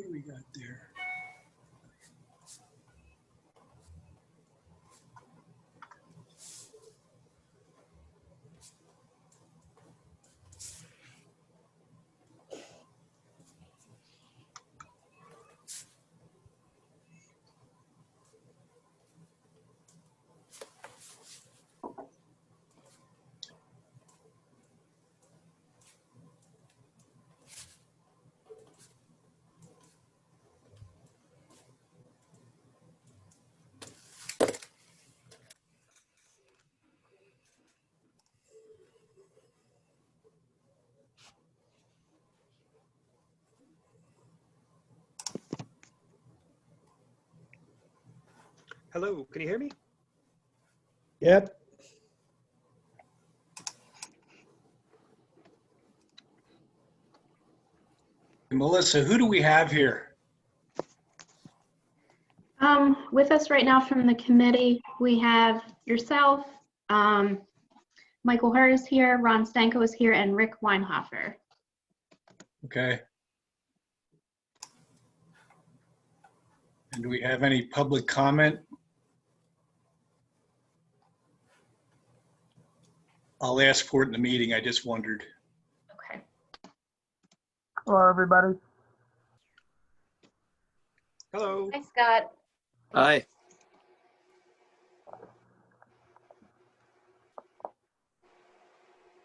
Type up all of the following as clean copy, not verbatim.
What do we got there? Hello, can you hear me? Yep. Melissa, who do we have here? With us right now from the committee, we have yourself, Michael Hur is here, Ron Stanko is here, and Rick Weinhofer. Okay. And do we have any public comment? I'll ask for it in the meeting. I just wondered. Okay. Hello, everybody. Hello. Hi, Scott. Hi.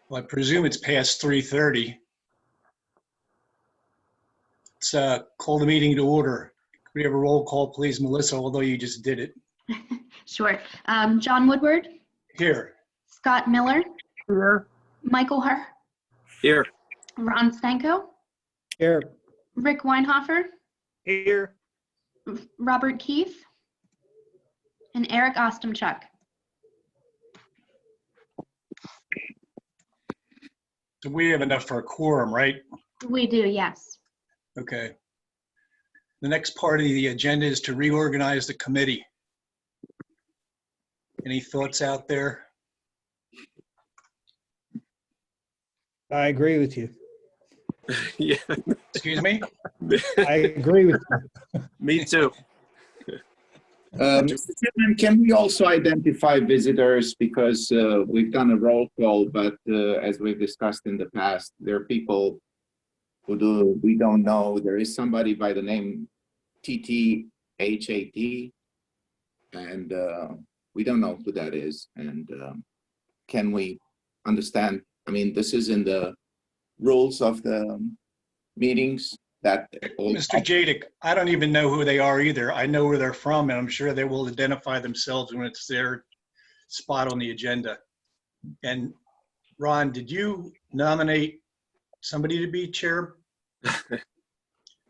Well, I presume it's past 3:30. Let's call the meeting to order. Could we have a roll call, please, Melissa, although you just did it? Sure. John Woodward, Here. Scott Miller, Here. Michael Herr, Here. Ron Stanko, Here. Rick Weinhofer, Here. Robert Keith, and Eric Ostomchuk. So we have enough for a quorum, right? We do, yes. Okay. The next part of the agenda is to reorganize the committee. Any thoughts out there? I agree with you. Yeah, Excuse me? I agree with you. me too. Mr. Chairman, can we also identify visitors? Because we've done a roll call, but as we've discussed in the past, there are people we don't know. There is somebody by the name TTHAT, and we don't know who that is. And can we understand? I mean, this is in the rules of the meetings that Mr. Jadik, I don't even know who they are either. I know where they're from, and I'm sure they will identify themselves when it's their spot on the agenda. And Ron, did you nominate somebody to be chair?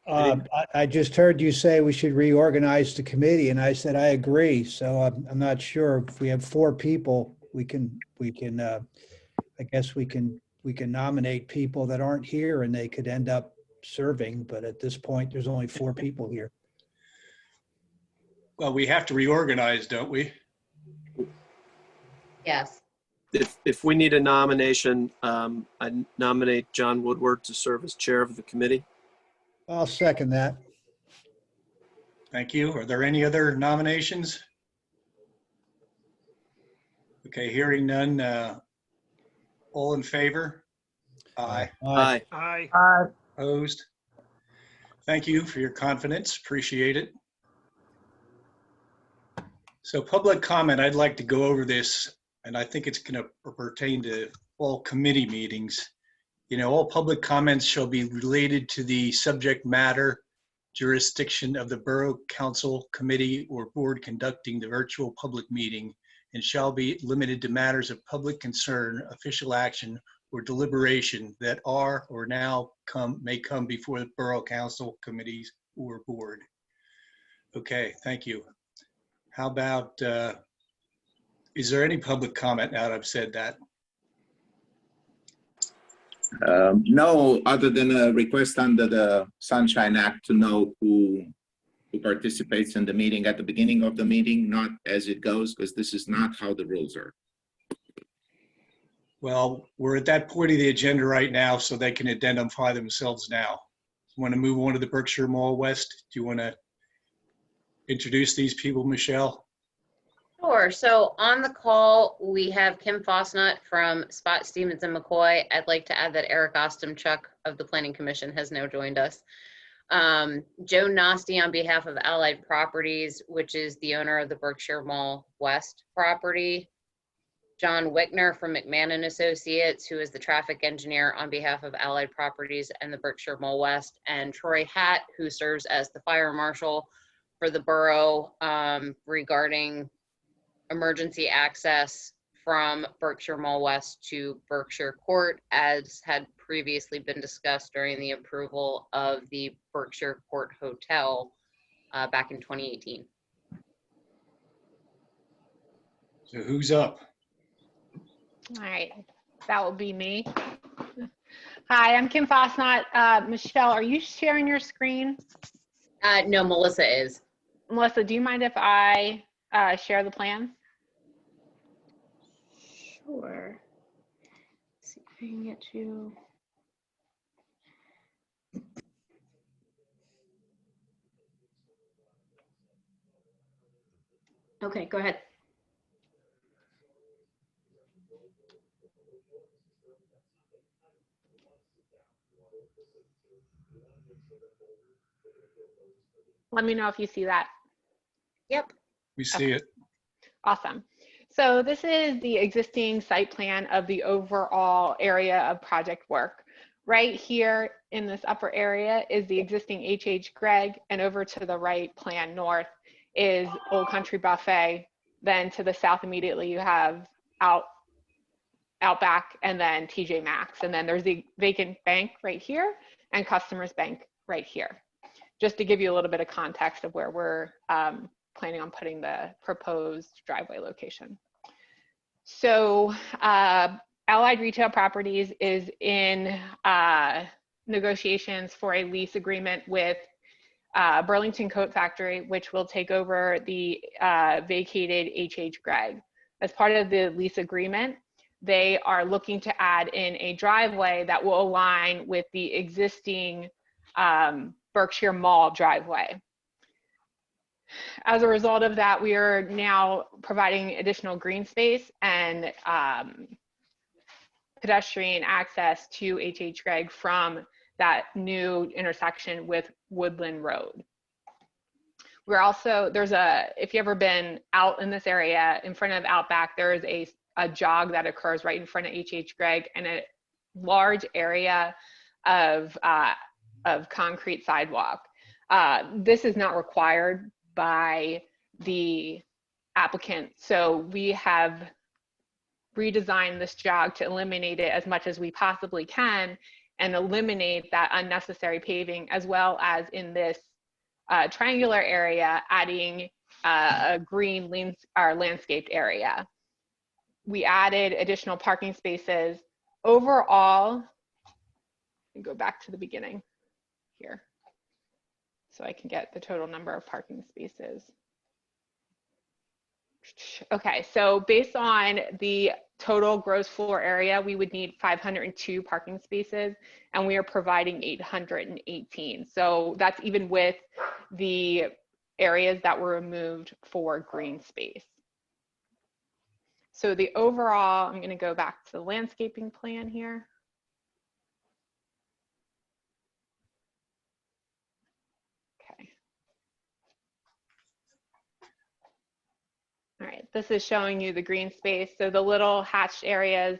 I just heard you say we should reorganize the committee, and I said I agree. So I'm not sure if we have 4 people, we can. I guess we can nominate people that aren't here, and they could end up serving. But at this point, there's only 4 people here. Well, we have to reorganize, don't we? Yes. If we need a nomination, I nominate John Woodward to serve as chair of the committee. I'll second that. Thank you. Are there any other nominations? Okay, hearing none. All in favor? Aye. Aye. Aye. Aye. Opposed? Thank you for your confidence. Appreciate it. So public comment, I'd like to go over this, and I think it's going to pertain to all committee meetings. You know, all public comments shall be related to the subject matter, jurisdiction of the Borough Council Committee or Board conducting the virtual public meeting, and shall be limited to matters of public concern, official action, or deliberation that are or now may come before the Borough Council Committees or Board. Okay, thank you. How about, is there any public comment now that I've said that? no, other than a request under the Sunshine Act to know who participates in the meeting at the beginning of the meeting, not as it goes, because this is not how the rules are. Well, we're at that point of the agenda right now, so they can identify themselves now. Want to move on to the Berkshire Mall West? Do you want to introduce these people, Michelle? Sure. So on the call, we have Kim Fosnut from Spot Stevens and McCoy. I'd like to add that Eric Ostomchuk of the Planning Commission has now joined us. Joe Nasty on behalf of Allied Properties, which is the owner of the Berkshire Mall West property. John Wickner from McMahon & Associates, who is the traffic engineer on behalf of Allied Properties and the Berkshire Mall West, and Troy Hatt, who serves as the fire marshal for the borough regarding emergency access from Berkshire Mall West to Berkshire Court, as had previously been discussed during the approval of the Berkshire Court Hotel back in 2018. So who's up? All right, that will be me. Hi, I'm Kim Fosnut. Michelle, are you sharing your screen? No, Melissa is. Melissa, do you mind if I share the plans? Sure. Let's see if I can get you. Okay, go ahead. Let me know if you see that. Yep. We see it. Awesome. So this is the existing site plan of the overall area of project work. right here in this upper area is the existing H.H. Gregg, and over to the right, plan north, is Old Country Buffet. Then to the south immediately, you have Outback, and then TJ Maxx. And then there's the vacant bank right here and Customers Bank right here. Just to give you a little bit of context of where we're planning on putting the proposed driveway location. So Allied Retail Properties is in negotiations for a lease agreement with Burlington Coat Factory, which will take over the vacated H.H. Gregg. As part of the lease agreement, they are looking to add in a driveway that will align with the existing Berkshire Mall driveway. As a result of that, we are now providing additional green space and pedestrian access to H.H. Gregg from that new intersection with Woodland Road. We're also, if you've ever been out in this area in front of Outback, there is a jog that occurs right in front of H.H. Gregg, and a large area of concrete sidewalk. This is not required by the applicant, so we have redesigned this jog to eliminate it as much as we possibly can and eliminate that unnecessary paving, as well as in this triangular area, adding a green landscaped area. We added additional parking spaces. Overall, let me go back to the beginning here so I can get the total number of parking spaces. Okay, so based on the total gross floor area, we would need 502 parking spaces, and we are providing 818. So that's even with the areas that were removed for green space. So the overall, I'm going to go back to the landscaping plan here. Okay. All right, this is showing you the green space. So the little hatched areas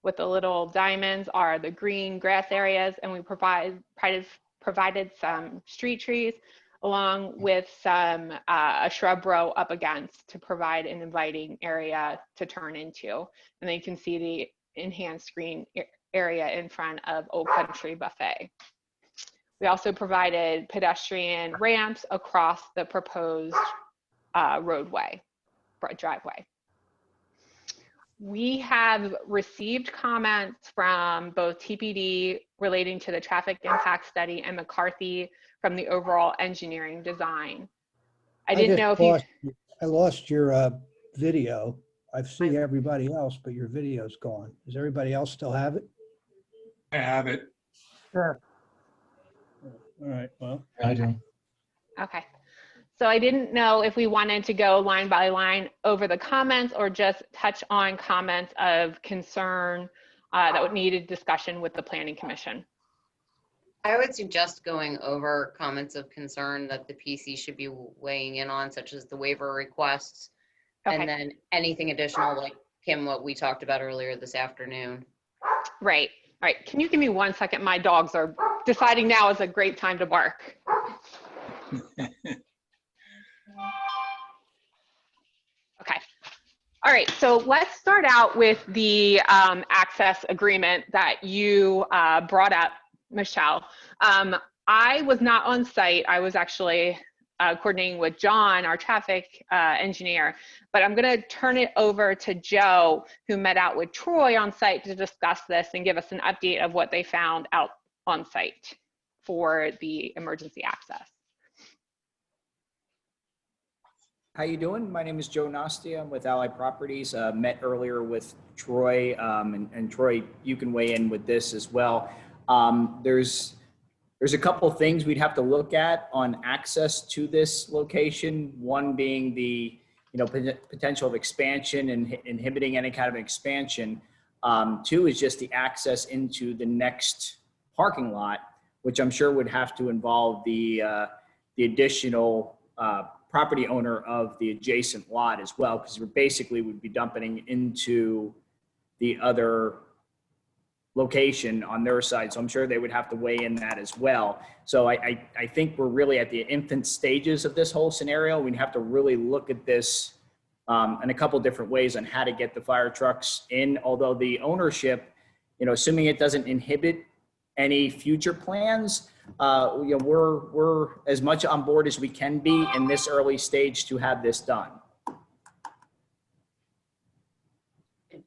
with the little diamonds are the green grass areas, and we provided some street trees along with some a shrub row up against to provide an inviting area to turn into. And then you can see the enhanced green area in front of Old Country Buffet. We also provided pedestrian ramps across the proposed driveway. We have received comments from both TPD relating to the traffic impact study and McCarthy from the overall engineering design. I didn't know if you... I lost your video. I've seen everybody else, but your video's gone. Does everybody else still have it? I have it. Sure. All right, well. I do. Okay. So I didn't know if we wanted to go line by line over the comments or just touch on comments of concern that would need a discussion with the Planning Commission. I would suggest going over comments of concern that the PC should be weighing in on, such as the waiver requests, Okay. and then anything additional, like Kim, what we talked about earlier this afternoon. Right. All right. Can you give me 1 second? My dogs are deciding now is a great time to bark. Okay. All right. So let's start out with the access agreement that you brought up, Michelle. I was not on site. I was actually coordinating with John, our traffic engineer, but I'm going to turn it over to Joe, who met out with Troy on site to discuss this and give us an update of what they found out on site for the emergency access. How you doing? My name is Joe Nastia. I'm with Allied Properties. Met earlier with Troy, and Troy, you can weigh in with this as well. There's a couple of things we'd have to look at on access to this location. One being the potential of expansion and inhibiting any kind of expansion. Two is just the access into the next parking lot, which I'm sure would have to involve the additional property owner of the adjacent lot as well, because we basically would be dumping into the other location on their side. So I'm sure they would have to weigh in that as well. So I think we're really at the infant stages of this whole scenario. We have to really look at this in a couple different ways on how to get the fire trucks in, although the ownership, assuming it doesn't inhibit any future plans, we're as much on board as we can be in this early stage to have this done.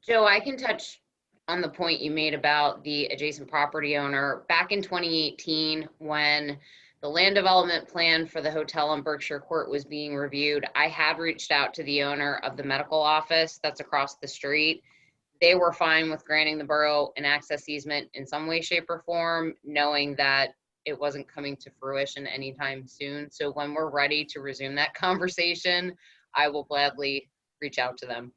Joe, I can touch on the point you made about the adjacent property owner. Back in 2018, when the land development plan for the hotel on Berkshire Court was being reviewed, I had reached out to the owner of the medical office that's across the street. They were fine with granting the borough an access easement in some way, shape, or form, knowing that it wasn't coming to fruition anytime soon. So when we're ready to resume that conversation, I will gladly reach out to them.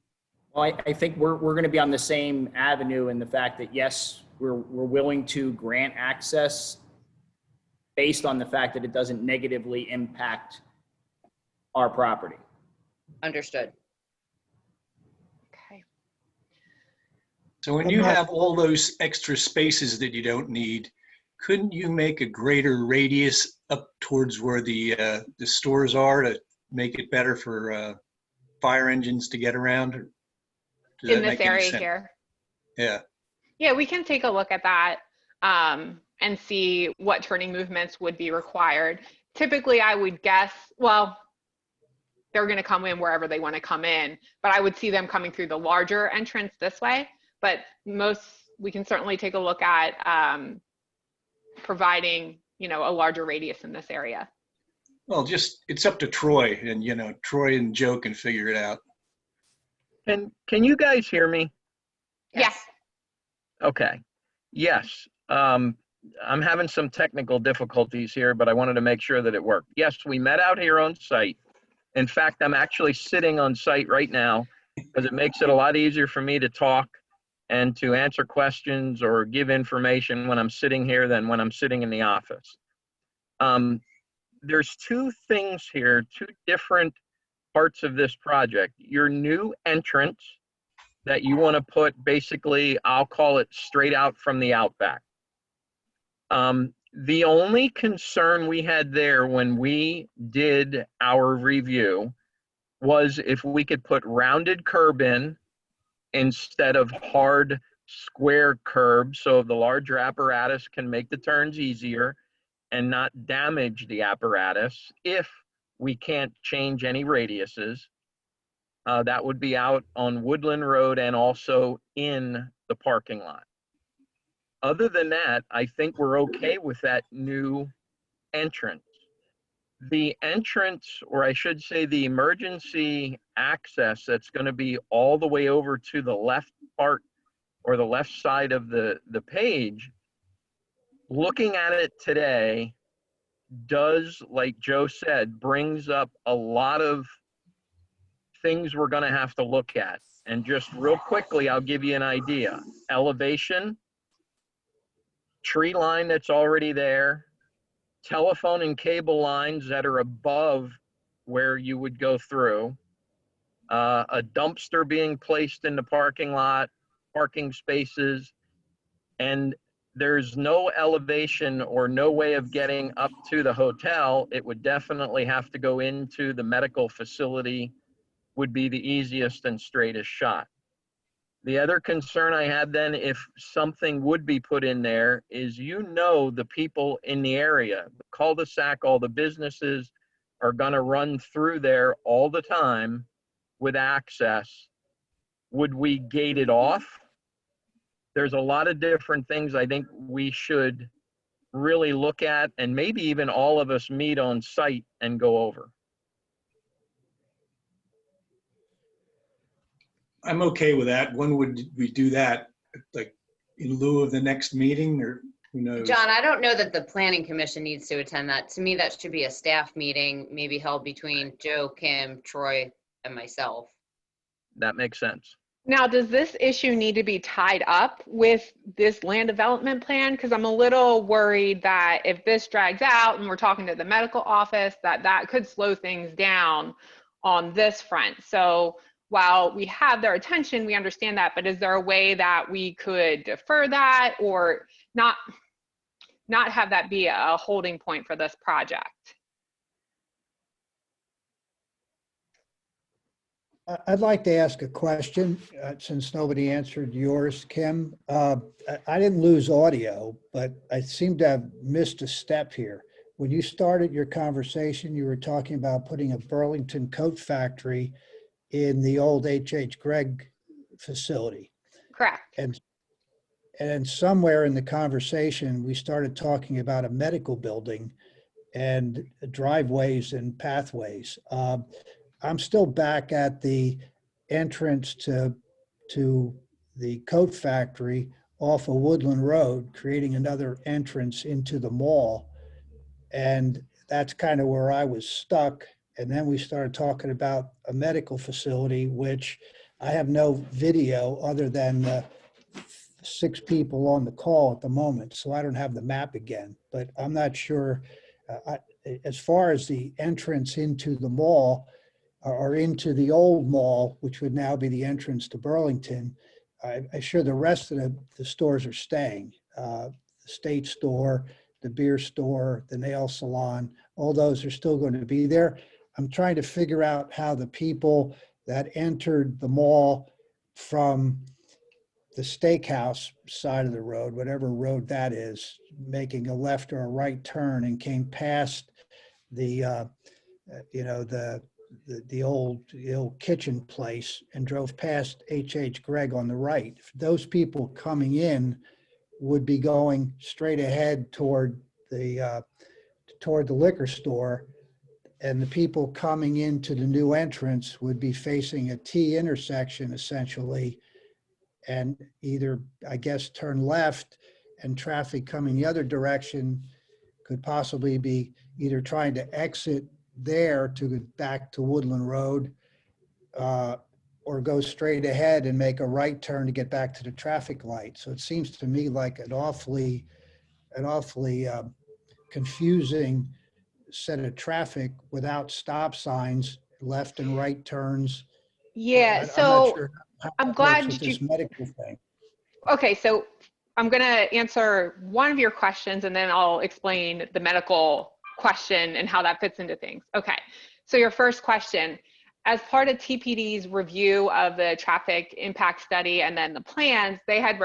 Well, I think we're going to be on the same avenue in the fact that, yes, we're willing to grant access based on the fact that it doesn't negatively impact our property. Understood. Okay. So when you have all those extra spaces that you don't need, couldn't you make a greater radius up towards where the stores are to make it better for fire engines to get around? Does In that this make any area sense? here. Yeah. Yeah, we can take a look at that and see what turning movements would be required. Typically, I would guess, well, they're going to come in wherever they want to come in, but I would see them coming through the larger entrance this way. But we can certainly take a look at providing, a larger radius in this area. Well, it's up to Troy, and Troy and Joe can figure it out. Can you guys hear me? Yes. Okay. Yes. I'm having some technical difficulties here, but I wanted to make sure that it worked. Yes, we met out here on site. In fact, I'm actually sitting on site right now because it makes it a lot easier for me to talk and to answer questions or give information when I'm sitting here than when I'm sitting in the office. There's two things here, two different parts of this project. Your new entrance that you want to put, basically, I'll call it straight out from the outback. The only concern we had there when we did our review was if we could put rounded curb in instead of hard square curbs, so the larger apparatus can make the turns easier and not damage the apparatus if we can't change any radiuses. That would be out on Woodland Road and also in the parking lot. Other than that, I think we're okay with that new entrance. The entrance, or I should say the emergency access that's going to be all the way over to the left part or the left side of the page, looking at it today does, like Joe said, brings up a lot of things we're going to have to look at. And just real quickly, I'll give you an idea. Elevation, tree line that's already there, telephone and cable lines that are above where you would go through, a dumpster being placed in the parking lot, parking spaces, and there's no elevation or no way of getting up to the hotel. It would definitely have to go into the medical facility, would be the easiest and straightest shot. The other concern I had then, if something would be put in there, is the people in the area, the cul-de-sac, all the businesses are gonna run through there all the time with access. Would we gate it off? There's a lot of different things I think we should really look at, and maybe even all of us meet on site and go over. I'm okay with that. When would we do that? Like in lieu of the next meeting, or who knows? John, I don't know that the planning commission needs to attend that. To me, that should be a staff meeting, maybe held between Joe, Kim, Troy, and myself. That makes sense. Now, does this issue need to be tied up with this land development plan? Because I'm a little worried that if this drags out and we're talking to the medical office, that could slow things down on this front. So while we have their attention, we understand that, but is there a way that we could defer that or not have that be a holding point for this project? I'd like to ask a question since nobody answered yours, Kim. I didn't lose audio, but I seem to have missed a step here. When you started your conversation, you were talking about putting a Burlington coat factory in the old H.H. Gregg facility. Correct. And then somewhere in the conversation, we started talking about a medical building and driveways and pathways. I'm still back at the entrance to the coat factory off of Woodland Road, creating another entrance into the mall. And that's kind of where I was stuck. And then we started talking about a medical facility, which I have no video other than the 6 people on the call at the moment. So I don't have the map again, but I'm not sure. As far as the entrance into the mall, or into the old mall, which would now be the entrance to Burlington, I'm sure the rest of the stores are staying. The State Store, the beer store, the nail salon, all those are still going to be there. I'm trying to figure out how the people that entered the mall from the steakhouse side of the road, whatever road that is, making a left or a right turn and came past the old kitchen place and drove past H.H. Gregg on the right. Those people coming in would be going straight ahead toward the liquor store, and the people coming into the new entrance would be facing a T intersection essentially, and either, I guess, turn left, and traffic coming the other direction could possibly be either trying to exit there to go back to Woodland Road, or go straight ahead and make a right turn to get back to the traffic light. So it seems to me like an awfully confusing set of traffic without stop signs, left and right turns. Yeah, I'm not so sure how I'm that glad works with you, this medical thing. okay, so I'm gonna answer one of your questions and then I'll explain the medical question and how that fits into things. Okay, so your first question, as part of TPD's review of the traffic impact study and then the plans, they had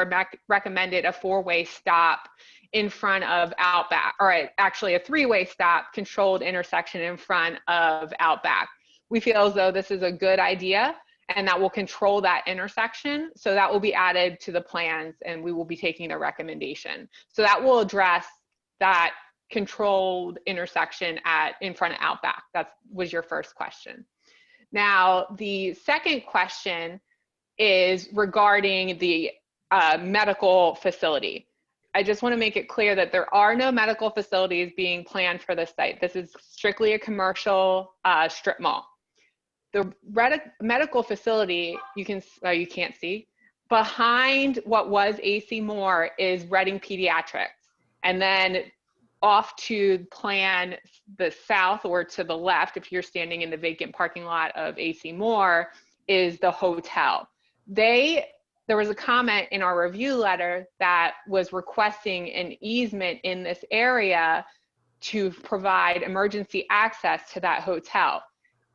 recommended a 4-way stop in front of Outback, or actually a 3-way stop, controlled intersection in front of Outback. We feel as though this is a good idea and that will control that intersection. So that will be added to the plans and we will be taking the recommendation. So that will address that controlled intersection in front of Outback. That was your first question. Now, the second question is regarding the medical facility. I just want to make it clear that there are no medical facilities being planned for this site. This is strictly a commercial strip mall. The medical facility, you can't see, behind what was AC Moore is Reading Pediatrics. And then off to plan the south or to the left, if you're standing in the vacant parking lot of AC Moore, is the hotel. There was a comment in our review letter that was requesting an easement in this area to provide emergency access to that hotel.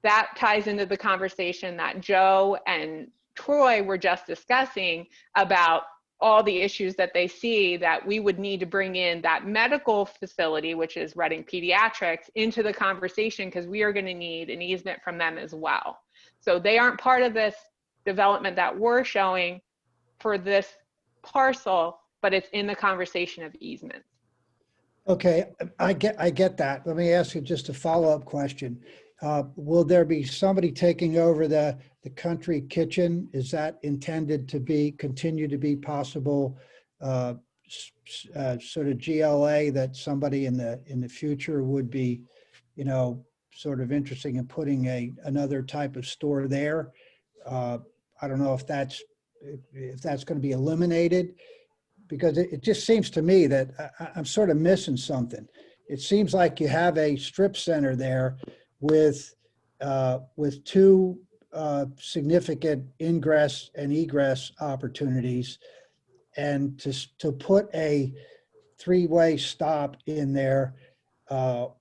That ties into the conversation that Joe and Troy were just discussing about all the issues that they see, that we would need to bring in that medical facility, which is Reading Pediatrics, into the conversation because we are going to need an easement from them as well. So they aren't part of this development that we're showing for this parcel, but it's in the conversation of easement. Okay, I get that. Let me ask you just a follow-up question. Will there be somebody taking over the country kitchen? Is that intended to continue to be possible sort of GLA that somebody in the future would be, sort of interested in putting another type of store there? I don't know if that's going to be eliminated, because it just seems to me that I'm sort of missing something. It seems like you have a strip center there with 2 significant ingress and egress opportunities. And to put a three-way stop in there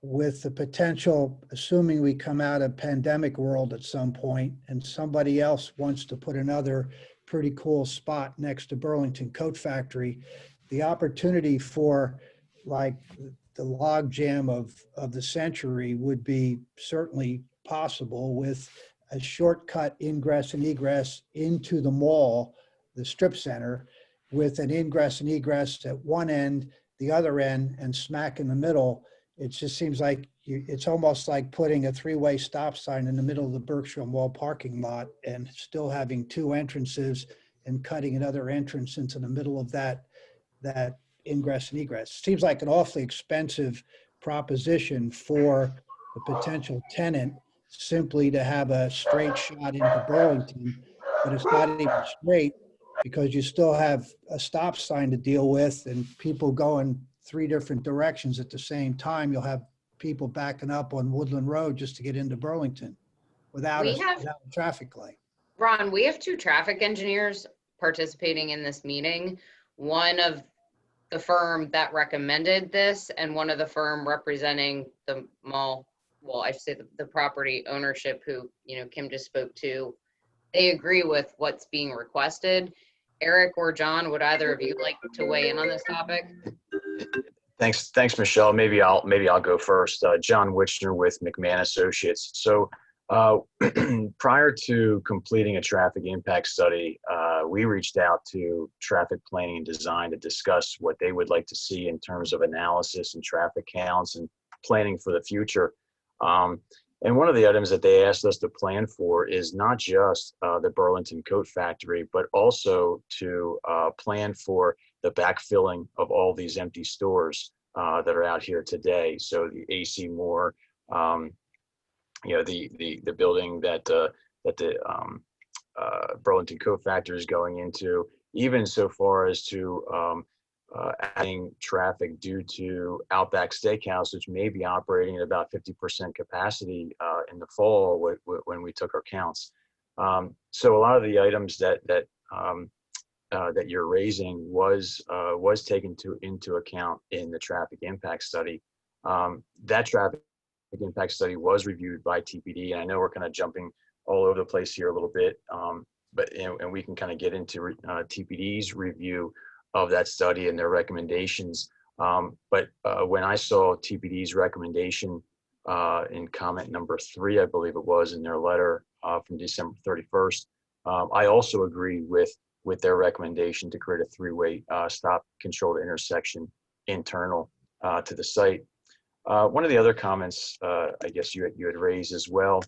with the potential, assuming we come out of pandemic world at some point and somebody else wants to put another pretty cool spot next to Burlington Coat Factory, the opportunity for like the log jam of the century would be certainly possible with a shortcut ingress and egress into the mall, the strip center, with an ingress and egress at one end, the other end, and smack in the middle. It just seems like it's almost like putting a three-way stop sign in the middle of the Berkshire Mall parking lot and still having two entrances and cutting another entrance into the middle of that ingress and egress. Seems like an awfully expensive proposition for the potential tenant simply to have a straight shot into Burlington, but it's not even straight because you still have a stop sign to deal with and people going three different directions at the same time. You'll have people backing up on Woodland Road just to get into Burlington without We have- without a traffic light. Ron, we have 2 traffic engineers participating in this meeting. One of the firm that recommended this and one of the firm representing the mall, well, I should say the property ownership who, Kim just spoke to. They agree with what's being requested. Eric or John, would either of you like to weigh in on this topic? Thanks, Michelle. Maybe I'll go first. John Wichner with McMahon Associates. So prior to completing a traffic impact study, we reached out to traffic planning and design to discuss what they would like to see in terms of analysis and traffic counts and planning for the future. And one of the items that they asked us to plan for is not just the Burlington Coat Factory, but also to plan for the backfilling of all these empty stores that are out here today. So the AC Moore, the building that the Burlington Coat Factory is going into, even so far as to adding traffic due to Outback Steakhouse, which may be operating at about 50% capacity in the fall when we took our counts. So a lot of the items that you're raising was taken into account in the traffic impact study. That traffic impact study was reviewed by TPD, and I know we're kind of jumping all over the place here a little bit, but we can kind of get into TPD's review of that study and their recommendations. But when I saw TPD's recommendation in comment number 3, I believe it was, in their letter from December 31st, I also agree with their recommendation to create a three-way stop controlled intersection internal to the site. One of the other comments I guess you had raised as well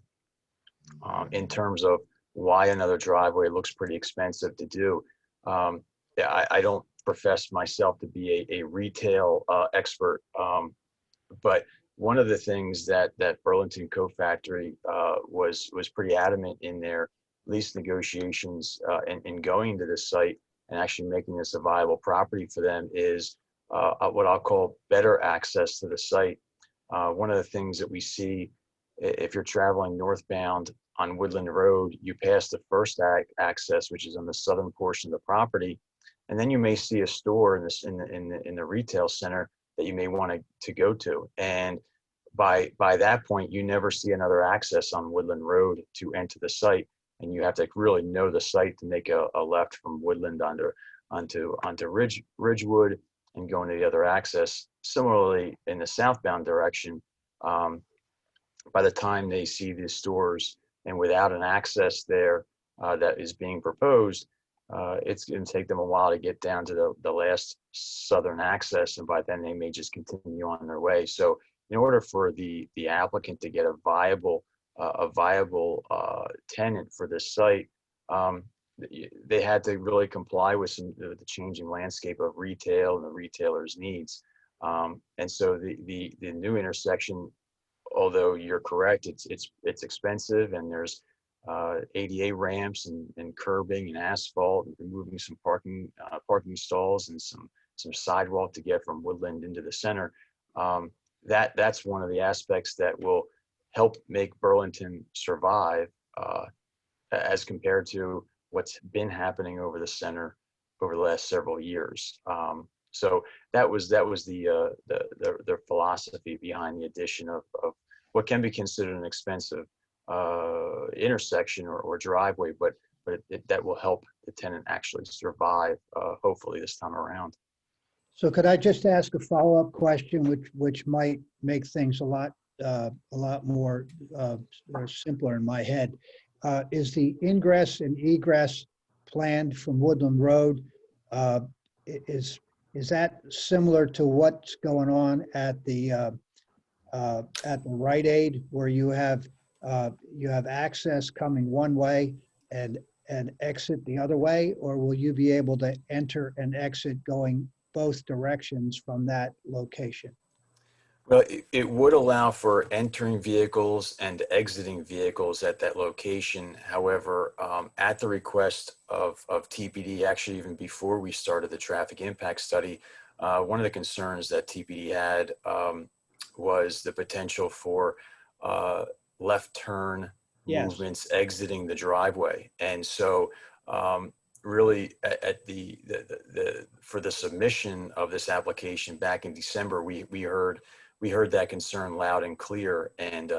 in terms of why another driveway looks pretty expensive to do. I don't profess myself to be a retail expert, but one of the things that Burlington Coat Factory was pretty adamant in their lease negotiations in going to this site and actually making this a viable property for them is what I'll call better access to the site. One of the things that we see if you're traveling northbound on Woodland Road, you pass the first access, which is on the southern portion of the property, and then you may see a store in the retail center that you may want to go to. And by that point, you never see another access on Woodland Road to enter the site, and you have to really know the site to make a left from Woodland onto Ridgewood and go into the other access. Similarly, in the southbound direction, by the time they see these stores and without an access there that is being proposed, it's going to take them a while to get down to the last southern access, and by then they may just continue on their way. So in order for the applicant to get a viable tenant for this site, they had to really comply with the changing landscape of retail and the retailer's needs. And so the new intersection, although you're correct, it's expensive, and there's ADA ramps and curbing and asphalt and removing some parking stalls and some sidewalk to get from Woodland into the center. That's one of the aspects that will help make Burlington survive as compared to what's been happening over the center over the last several years. So that was the philosophy behind the addition of what can be considered an expensive intersection or driveway, but that will help the tenant actually survive, hopefully this time around. So could I just ask a follow-up question, which might make things a lot more or simpler in my head? Is the ingress and egress planned from Woodland Road? Is that similar to what's going on at the Rite Aid, where you have access coming one way and exit the other way, or will you be able to enter and exit going both directions from that location? Well, it would allow for entering vehicles and exiting vehicles at that location. However, at the request of TPD, actually even before we started the traffic impact study, one of the concerns that TPD had was the potential for left turn movements exiting the driveway. And so really at for the submission of this application back in December, we heard that concern loud and clear, and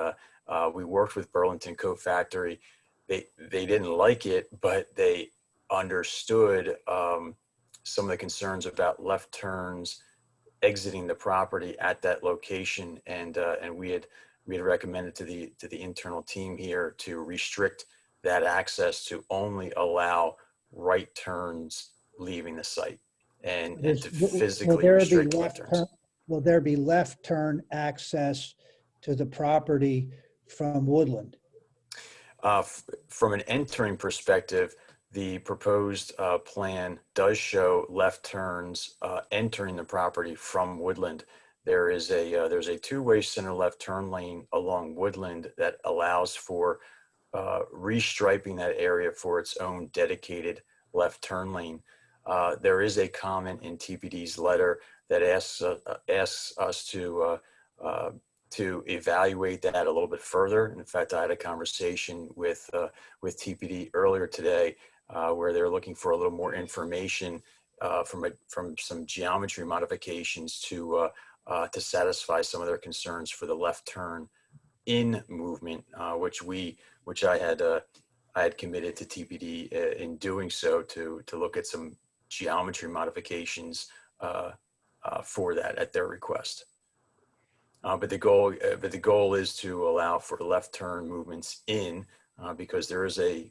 we worked with Burlington Coat Factory. They didn't like it, but they understood some of the concerns about left turns exiting the property at that location, and we had recommended to the internal team here to restrict that access to only allow right turns leaving the site, and to physically restrict left turns. Will there be left turn access to the property from Woodland? From an entering perspective, the proposed plan does show left turns entering the property from Woodland. There's a two-way center left turn lane along Woodland that allows for restriping that area for its own dedicated left turn lane. There is a comment in TPD's letter that asks us to evaluate that a little bit further. In fact, I had a conversation with TPD earlier today where they're looking for a little more information from some geometry modifications to satisfy some of their concerns for the left turn in movement, which I had committed to TPD in doing so to look at some geometry modifications for that at their request. But the goal is to allow for left turn movements in because there is an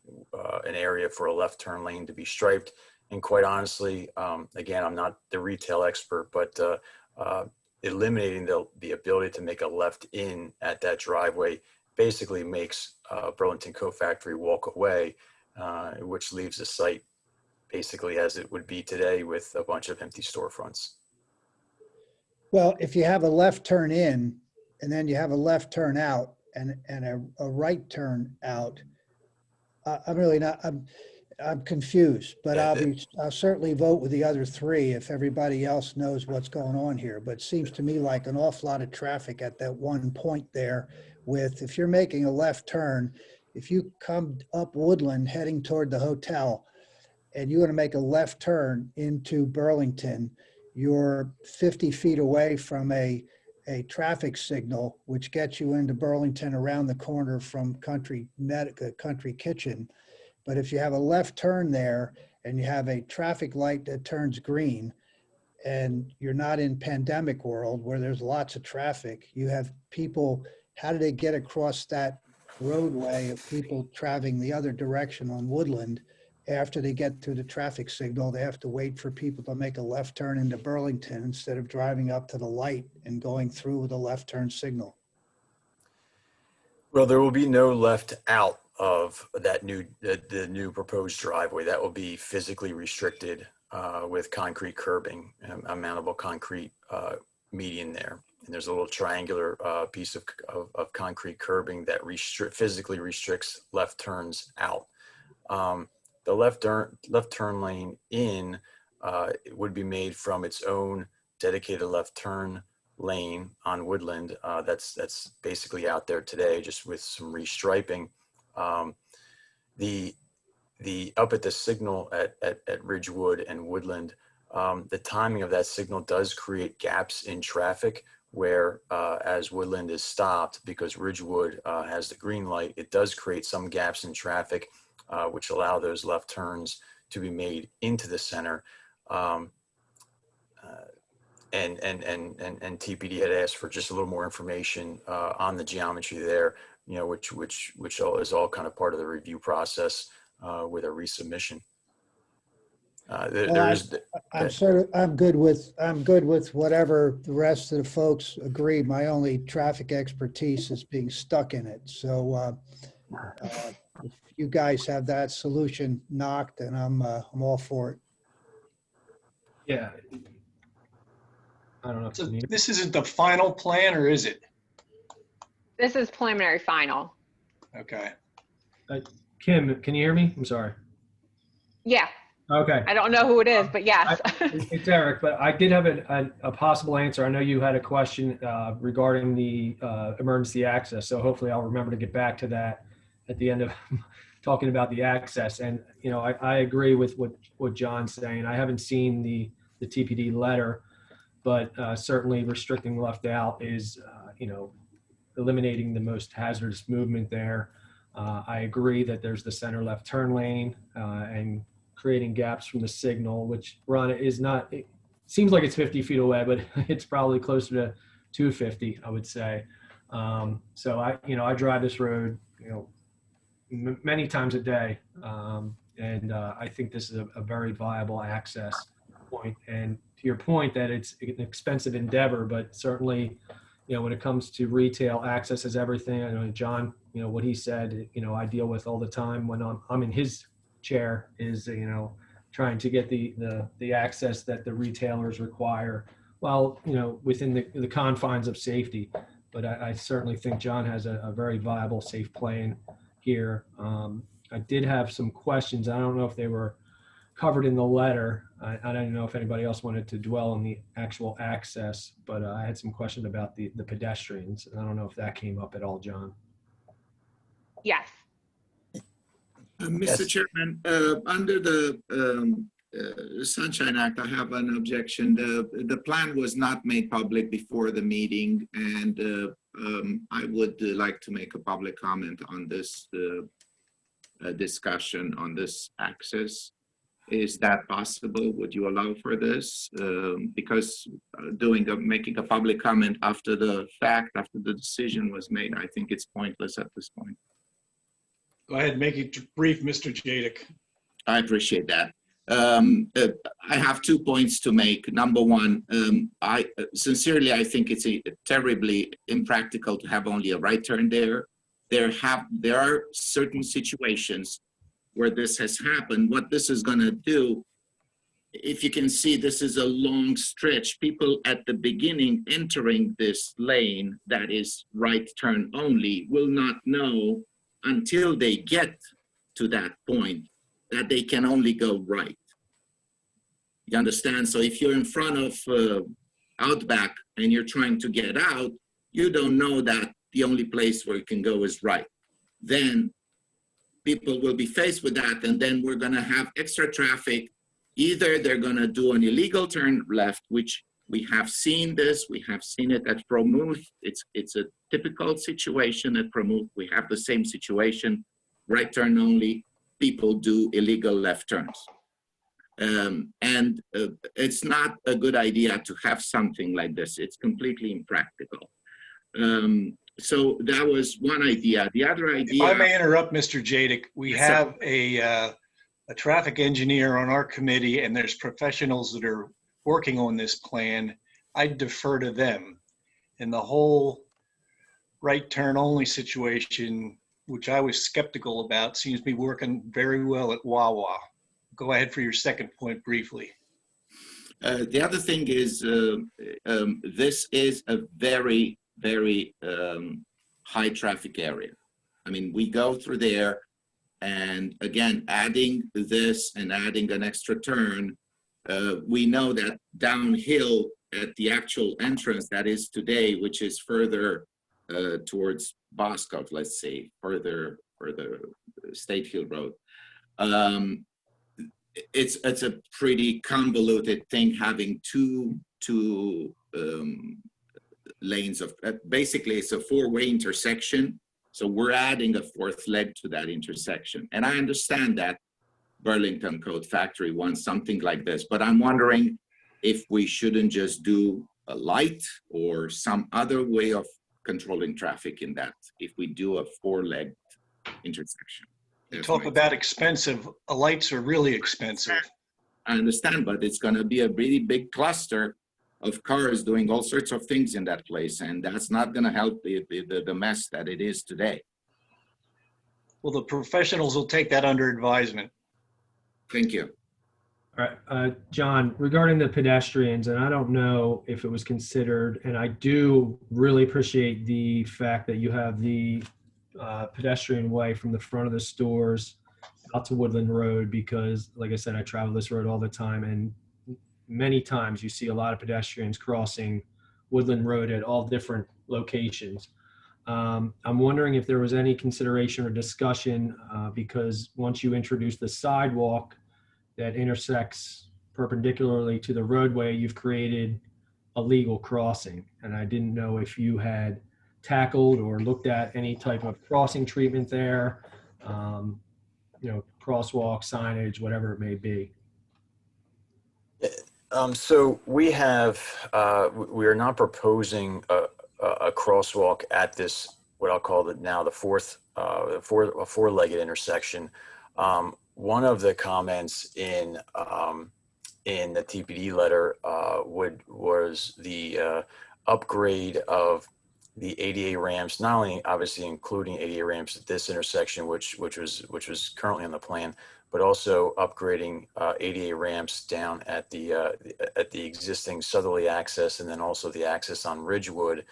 area for a left turn lane to be striped. And quite honestly, again, I'm not the retail expert, but eliminating the ability to make a left in at that driveway basically makes Burlington Coat Factory walk away, which leaves the site basically as it would be today with a bunch of empty storefronts. Well, if you have a left turn in and then you have a left turn out and a right turn out, I'm really not, I'm confused, but I'll certainly vote with the other three if everybody else knows what's going on here. But it seems to me like an awful lot of traffic at that one point there with, if you're making a left turn, if you come up Woodland heading toward the hotel and you want to make a left turn into Burlington, you're 50 feet away from a traffic signal, which gets you into Burlington around the corner from Country Kitchen. But if you have a left turn there and you have a traffic light that turns green and you're not in pandemic world where there's lots of traffic, you have people, how do they get across that roadway of people traveling the other direction on Woodland? After they get through the traffic signal, they have to wait for people to make a left turn into Burlington instead of driving up to the light and going through with a left turn signal. Well, there will be no left out of that the new proposed driveway. That will be physically restricted with concrete curbing, a mountable concrete median there. And there's a little triangular piece of concrete curbing that physically restricts left turns out. The left turn lane in would be made from its own dedicated left turn lane on Woodland. That's basically out there today, just with some restriping. the up at the signal at Ridgewood and Woodland, the timing of that signal does create gaps in traffic where as Woodland is stopped because Ridgewood has the green light, it does create some gaps in traffic which allow those left turns to be made into the center. And TPD had asked for just a little more information on the geometry there, you know, which is all kind of part of the review process with a resubmission. I'm good with whatever the rest of the folks agree. My only traffic expertise is being stuck in it. So if you guys have that solution knocked, and I'm all for it. Yeah. I don't know. So this isn't the final plan, or is it? This is preliminary final. Okay. Kim, can you hear me? I'm sorry. Yeah, Okay. I don't know who it is, but yes. It's Eric, but I did have a possible answer. I know you had a question regarding the emergency access, so hopefully I'll remember to get back to that at the end of talking about the access. And, you know, I agree with what John's saying. I haven't seen the TPD letter, but certainly restricting left out is, you know, eliminating the most hazardous movement there. I agree that there's the center left turn lane and creating gaps from the signal, which, Ron, is not, it seems like it's 50 feet away, but it's probably closer to 250, I would say. So I drive this road, you know, many times a day. And I think this is a very viable access point. And to your point that it's an expensive endeavor, but certainly, you know, when it comes to retail, access is everything. I know John, you know, what he said, you know, I deal with all the time when I'm in his chair is, you know, trying to get the access that the retailers require while, you know, within the confines of safety. But I certainly think John has a very viable, safe plan here. I did have some questions. I don't know if they were covered in the letter. I don't know if anybody else wanted to dwell on the actual access, but I had some questions about the pedestrians. And I don't know if that came up at all, John. Yes. Mr. Chairman, under the Sunshine Act, I have an objection. The plan was not made public before the meeting, and I would like to make a public comment on this discussion on this access. Is that possible? Would you allow for this? Because making a public comment after the fact, after the decision was made, I think it's pointless at this point. Go ahead, make it brief, Mr. Jadek. I appreciate that. I have 2 points to make. Number one, I think it's terribly impractical to have only a right turn there. There are certain situations where this has happened. What this is going to do, if you can see, this is a long stretch. People at the beginning entering this lane that is right turn only will not know until they get to that point that they can only go right. You understand? So if you're in front of Outback and you're trying to get out, you don't know that the only place where you can go is right. Then people will be faced with that, and then we're going to have extra traffic. Either they're going to do an illegal turn left, which we have seen this. We have seen it at Promuth. It's a typical situation at Promuth. We have the same situation, right turn only. People do illegal left turns. And it's not a good idea to have something like this. It's completely impractical. So that was one idea. The other idea— If I may interrupt, Mr. Jadek, we have a traffic engineer on our committee, and there's professionals that are working on this plan. I defer to them. And the whole right turn only situation, which I was skeptical about, seems to be working very well at Wawa. Go ahead for your second point briefly. The other thing is, this is a very, very high traffic area. I mean, we go through there, and again, adding this and adding an extra turn, we know that downhill at the actual entrance that is today, which is further towards Boscov, let's say, further or the State Field Road. It's a pretty convoluted thing having two lanes of, basically it's a four-way intersection. So we're adding a fourth leg to that intersection. And I understand that Burlington Coat Factory wants something like this, but I'm wondering if we shouldn't just do a light or some other way of controlling traffic in that, if we do a four-leg intersection. You talk about expensive, lights are really expensive. I understand, but it's gonna be a really big cluster of cars doing all sorts of things in that place, and that's not gonna help the mess that it is today. Well, the professionals will take that under advisement. Thank you. All right, John, regarding the pedestrians, and I don't know if it was considered, and I do really appreciate the fact that you have the pedestrian way from the front of the stores out to Woodland Road, because like I said, I travel this road all the time, and many times you see a lot of pedestrians crossing Woodland Road at all different locations. I'm wondering if there was any consideration or discussion, because once you introduce the sidewalk that intersects perpendicularly to the roadway, you've created a legal crossing. And I didn't know if you had tackled or looked at any type of crossing treatment there, crosswalk signage, whatever it may be. So we are not proposing a crosswalk at this, what I'll call it now, the four-legged intersection. One of the comments in the TPD letter was the upgrade of the ADA ramps, not only obviously including ADA ramps at this intersection, which was currently on the plan, but also upgrading ADA ramps down at the existing southerly access, and then also the access on Ridgewood.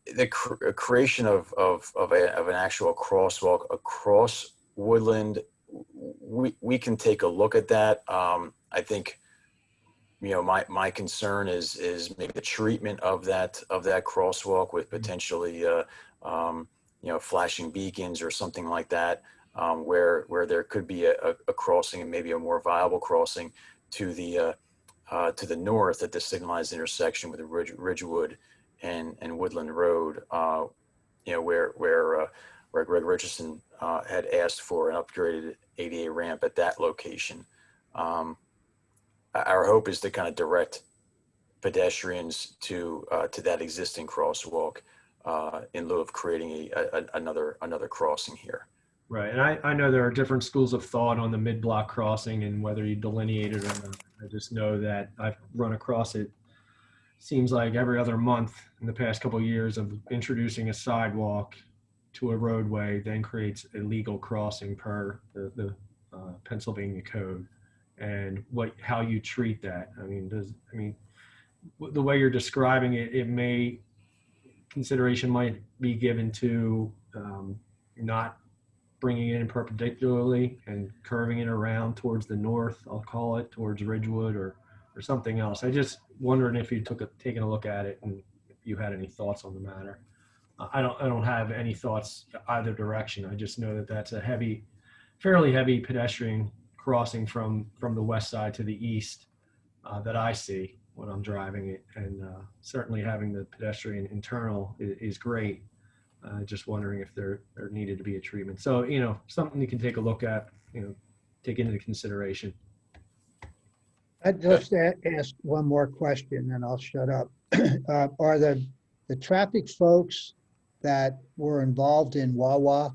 The creation of an actual crosswalk across Woodland, we can take a look at that. I think, my concern is maybe the treatment of that crosswalk with potentially flashing beacons or something like that, where there could be a crossing, and maybe a more viable crossing to the north at the signalized intersection with Ridgewood and Woodland Road, where Greg Richardson had asked for an upgraded ADA ramp at that location. Our hope is to kind of direct pedestrians to that existing crosswalk in lieu of creating another crossing here. Right, and I know there are different schools of thought on the mid-block crossing and whether you delineate it or not. I just know that I've run across it, seems like every other month in the past couple of years, of introducing a sidewalk to a roadway, then creates a legal crossing per the Pennsylvania code. And how you treat that. The way you're describing it, consideration might be given to not bringing it in perpendicularly and curving it around towards the north, I'll call it, towards Ridgewood or something else. I just wondering if you taken a look at it and if you had any thoughts on the matter. I don't have any thoughts either direction. I just know that that's a fairly heavy pedestrian crossing from the west side to the east that I see when I'm driving it, and certainly having the pedestrian internal is great. Just wondering if there needed to be a treatment. So, something you can take a look at, take into consideration. I'd just ask one more question and I'll shut up. Are the traffic folks that were involved in Wawa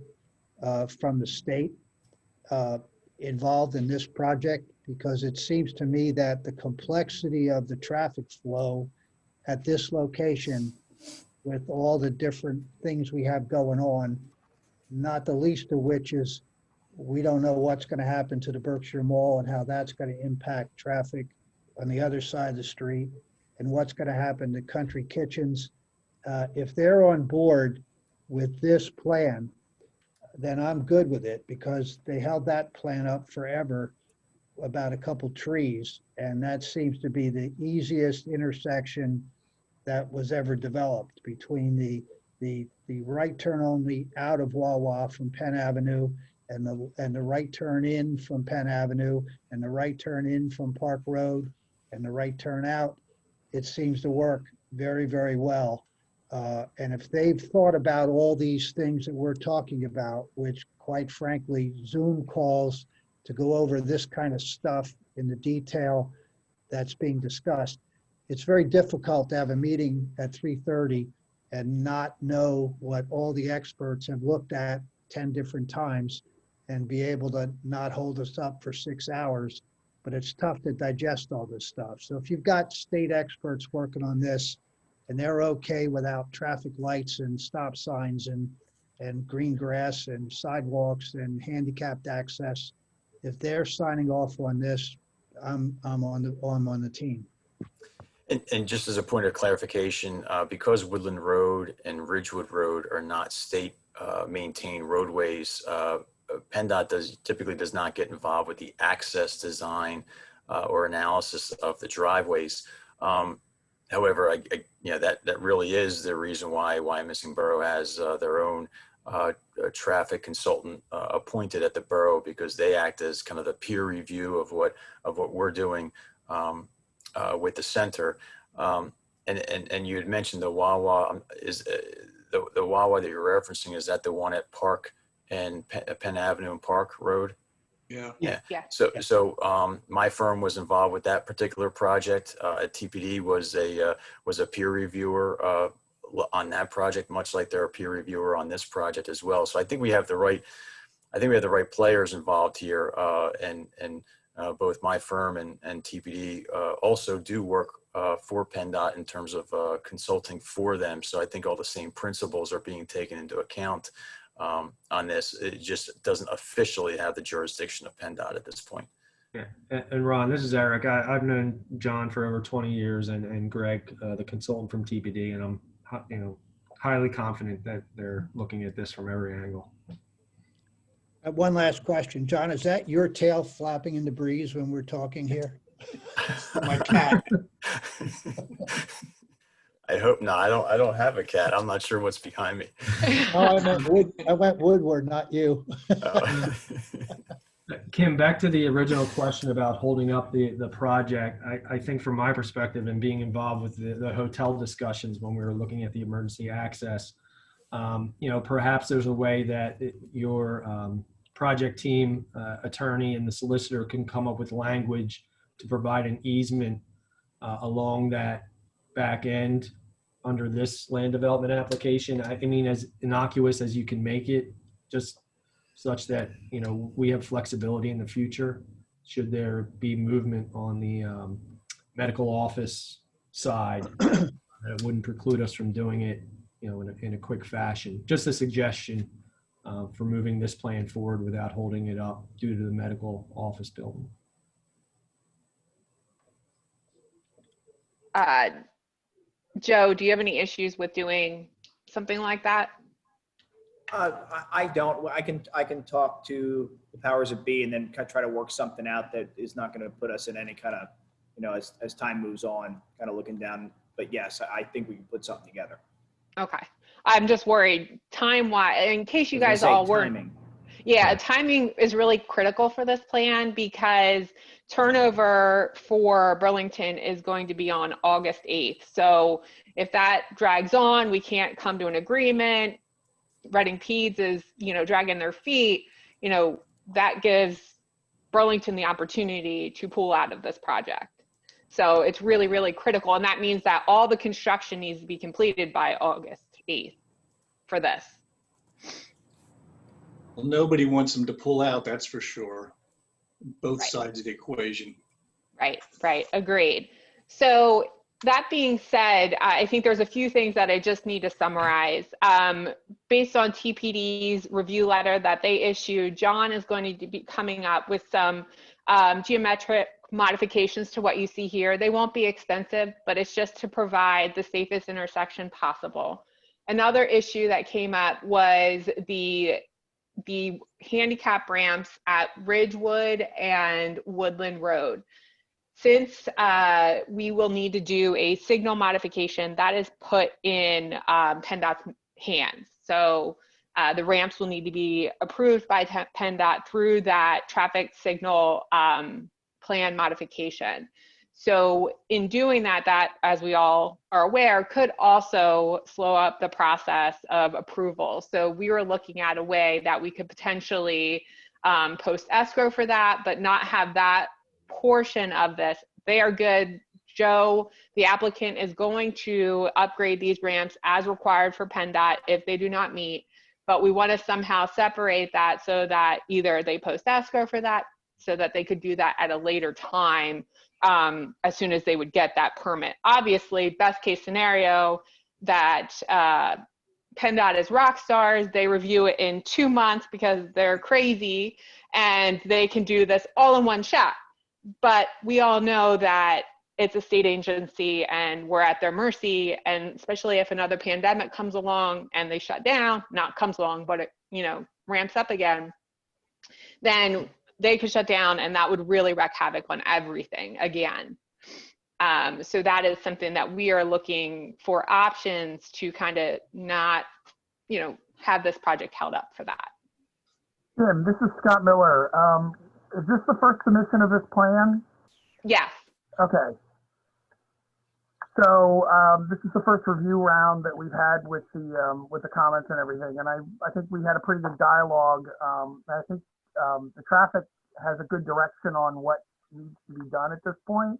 from the state involved in this project? Because it seems to me that the complexity of the traffic flow at this location, with all the different things we have going on, not the least of which is we don't know what's going to happen to the Berkshire Mall and how that's going to impact traffic on the other side of the street, and what's going to happen to Country Kitchens. If they're on board with this plan, then I'm good with it, because they held that plan up forever about a couple trees, and that seems to be the easiest intersection that was ever developed between the the right turn only out of Wawa from Penn Avenue and the right turn in from Penn Avenue and the right turn in from Park Road and the right turn out, it seems to work very, very well. And if they've thought about all these things that we're talking about, which quite frankly, Zoom calls to go over this kind of stuff in the detail that's being discussed, it's very difficult to have a meeting at 3:30 and not know what all the experts have looked at 10 different times and be able to not hold us up for 6 hours. But it's tough to digest all this stuff. So if you've got state experts working on this and they're okay without traffic lights and stop signs and green grass and sidewalks and handicapped access, if they're signing off on this, I'm on the team. And just as a point of clarification, because Woodland Road and Ridgewood Road are not state maintained roadways, PennDOT typically does not get involved with the access design or analysis of the driveways. However, that really is the reason why Wyomissing Borough has their own traffic consultant appointed at the borough, because they act as kind of the peer review of what we're doing with the center. And you had mentioned the Wawa. Is the Wawa that you're referencing, is that the one at Park and Penn Avenue and Park Road? Yeah. Yeah. So my firm was involved with that particular project. At TPD was a peer reviewer on that project, much like they're a peer reviewer on this project as well. So I think we have the right players involved here, and both my firm and TPD also do work for PennDOT in terms of consulting for them. So I think all the same principles are being taken into account on this. It just doesn't officially have the jurisdiction of PennDOT at this point. Yeah, and Ron, this is Eric. I've known John for over 20 years and Greg, the consultant from TPD, and I'm highly confident that they're looking at this from every angle. One last question. John, is that your tail flapping in the breeze when we're talking here? My cat. I hope not. I don't have a cat. I'm not sure what's behind me. Oh, I went Woodward, not you. Kim, back to the original question about holding up the project. I think from my perspective and being involved with the hotel discussions when we were looking at the emergency access, perhaps there's a way that your project team, attorney, and the solicitor can come up with language to provide an easement along that back end under this land development application. I mean, as innocuous as you can make it, just such that, we have flexibility in the future should there be movement on the medical office side. It wouldn't preclude us from doing it, in a quick fashion. Just a suggestion for moving this plan forward without holding it up due to the medical office building. Joe, do you have any issues with doing something like that? I don't. I can talk to the powers that be and then try to work something out that is not going to put us in any kind of, as time moves on, kind of looking down. But yes, I think we can put something together. Okay. I'm just worried time-wise, in case you guys all were. Timing. Yeah, timing is really critical for this plan because turnover for Burlington is going to be on August 8th. So if that drags on, we can't come to an agreement. Reading Peds is, dragging their feet, that gives Burlington the opportunity to pull out of this project. So it's really, really critical. And that means that all the construction needs to be completed by August 8th for this. Well, nobody wants them to pull out, that's for sure. Both Right. sides of the equation. Right. Agreed. So that being said, I think there's a few things that I just need to summarize. Based on TPD's review letter that they issued, John is going to be coming up with some geometric modifications to what you see here. They won't be extensive, but it's just to provide the safest intersection possible. Another issue that came up was the handicap ramps at Ridgewood and Woodland Road. Since we will need to do a signal modification, that is put in PennDOT's hands. So the ramps will need to be approved by PennDOT through that traffic signal plan modification. So in doing that, that, as we all are aware, could also slow up the process of approval. So we were looking at a way that we could potentially post escrow for that, but not have that portion of this. They are good. Joe, the applicant, is going to upgrade these ramps as required for PennDOT if they do not meet, but we want to somehow separate that so that either they post escrow for that so that they could do that at a later time as soon as they would get that permit. Obviously, best case scenario, that PennDOT is rock stars. They review it in 2 months because they're crazy and they can do this all in one shot. But we all know that it's a state agency and we're at their mercy. And especially if another pandemic comes along and they shut down, not comes along, but it, you know, ramps up again, then they could shut down and that would really wreak havoc on everything again. So that is something that we are looking for options to kind of not, you know, have this project held up for that. Tim, this is Scott Miller. Is this the first submission of this plan? Yes. Okay. So this is the first review round that we've had with the comments and everything, and I think we had a pretty good dialogue. I think the traffic has a good direction on what needs to be done at this point.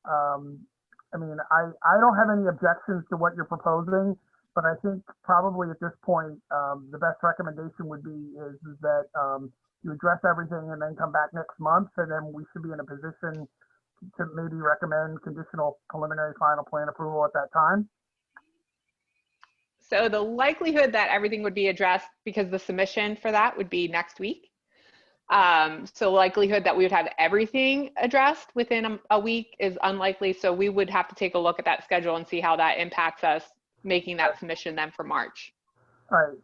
I mean, I don't have any objections to what you're proposing, but I think probably at this point, the best recommendation would be is that you address everything and then come back next month, and then we should be in a position to maybe recommend conditional preliminary final plan approval at that time. So the likelihood that everything would be addressed, because the submission for that would be next week. So likelihood that we would have everything addressed within a week is unlikely. So we would have to take a look at that schedule and see how that impacts us making that submission then for March. All right.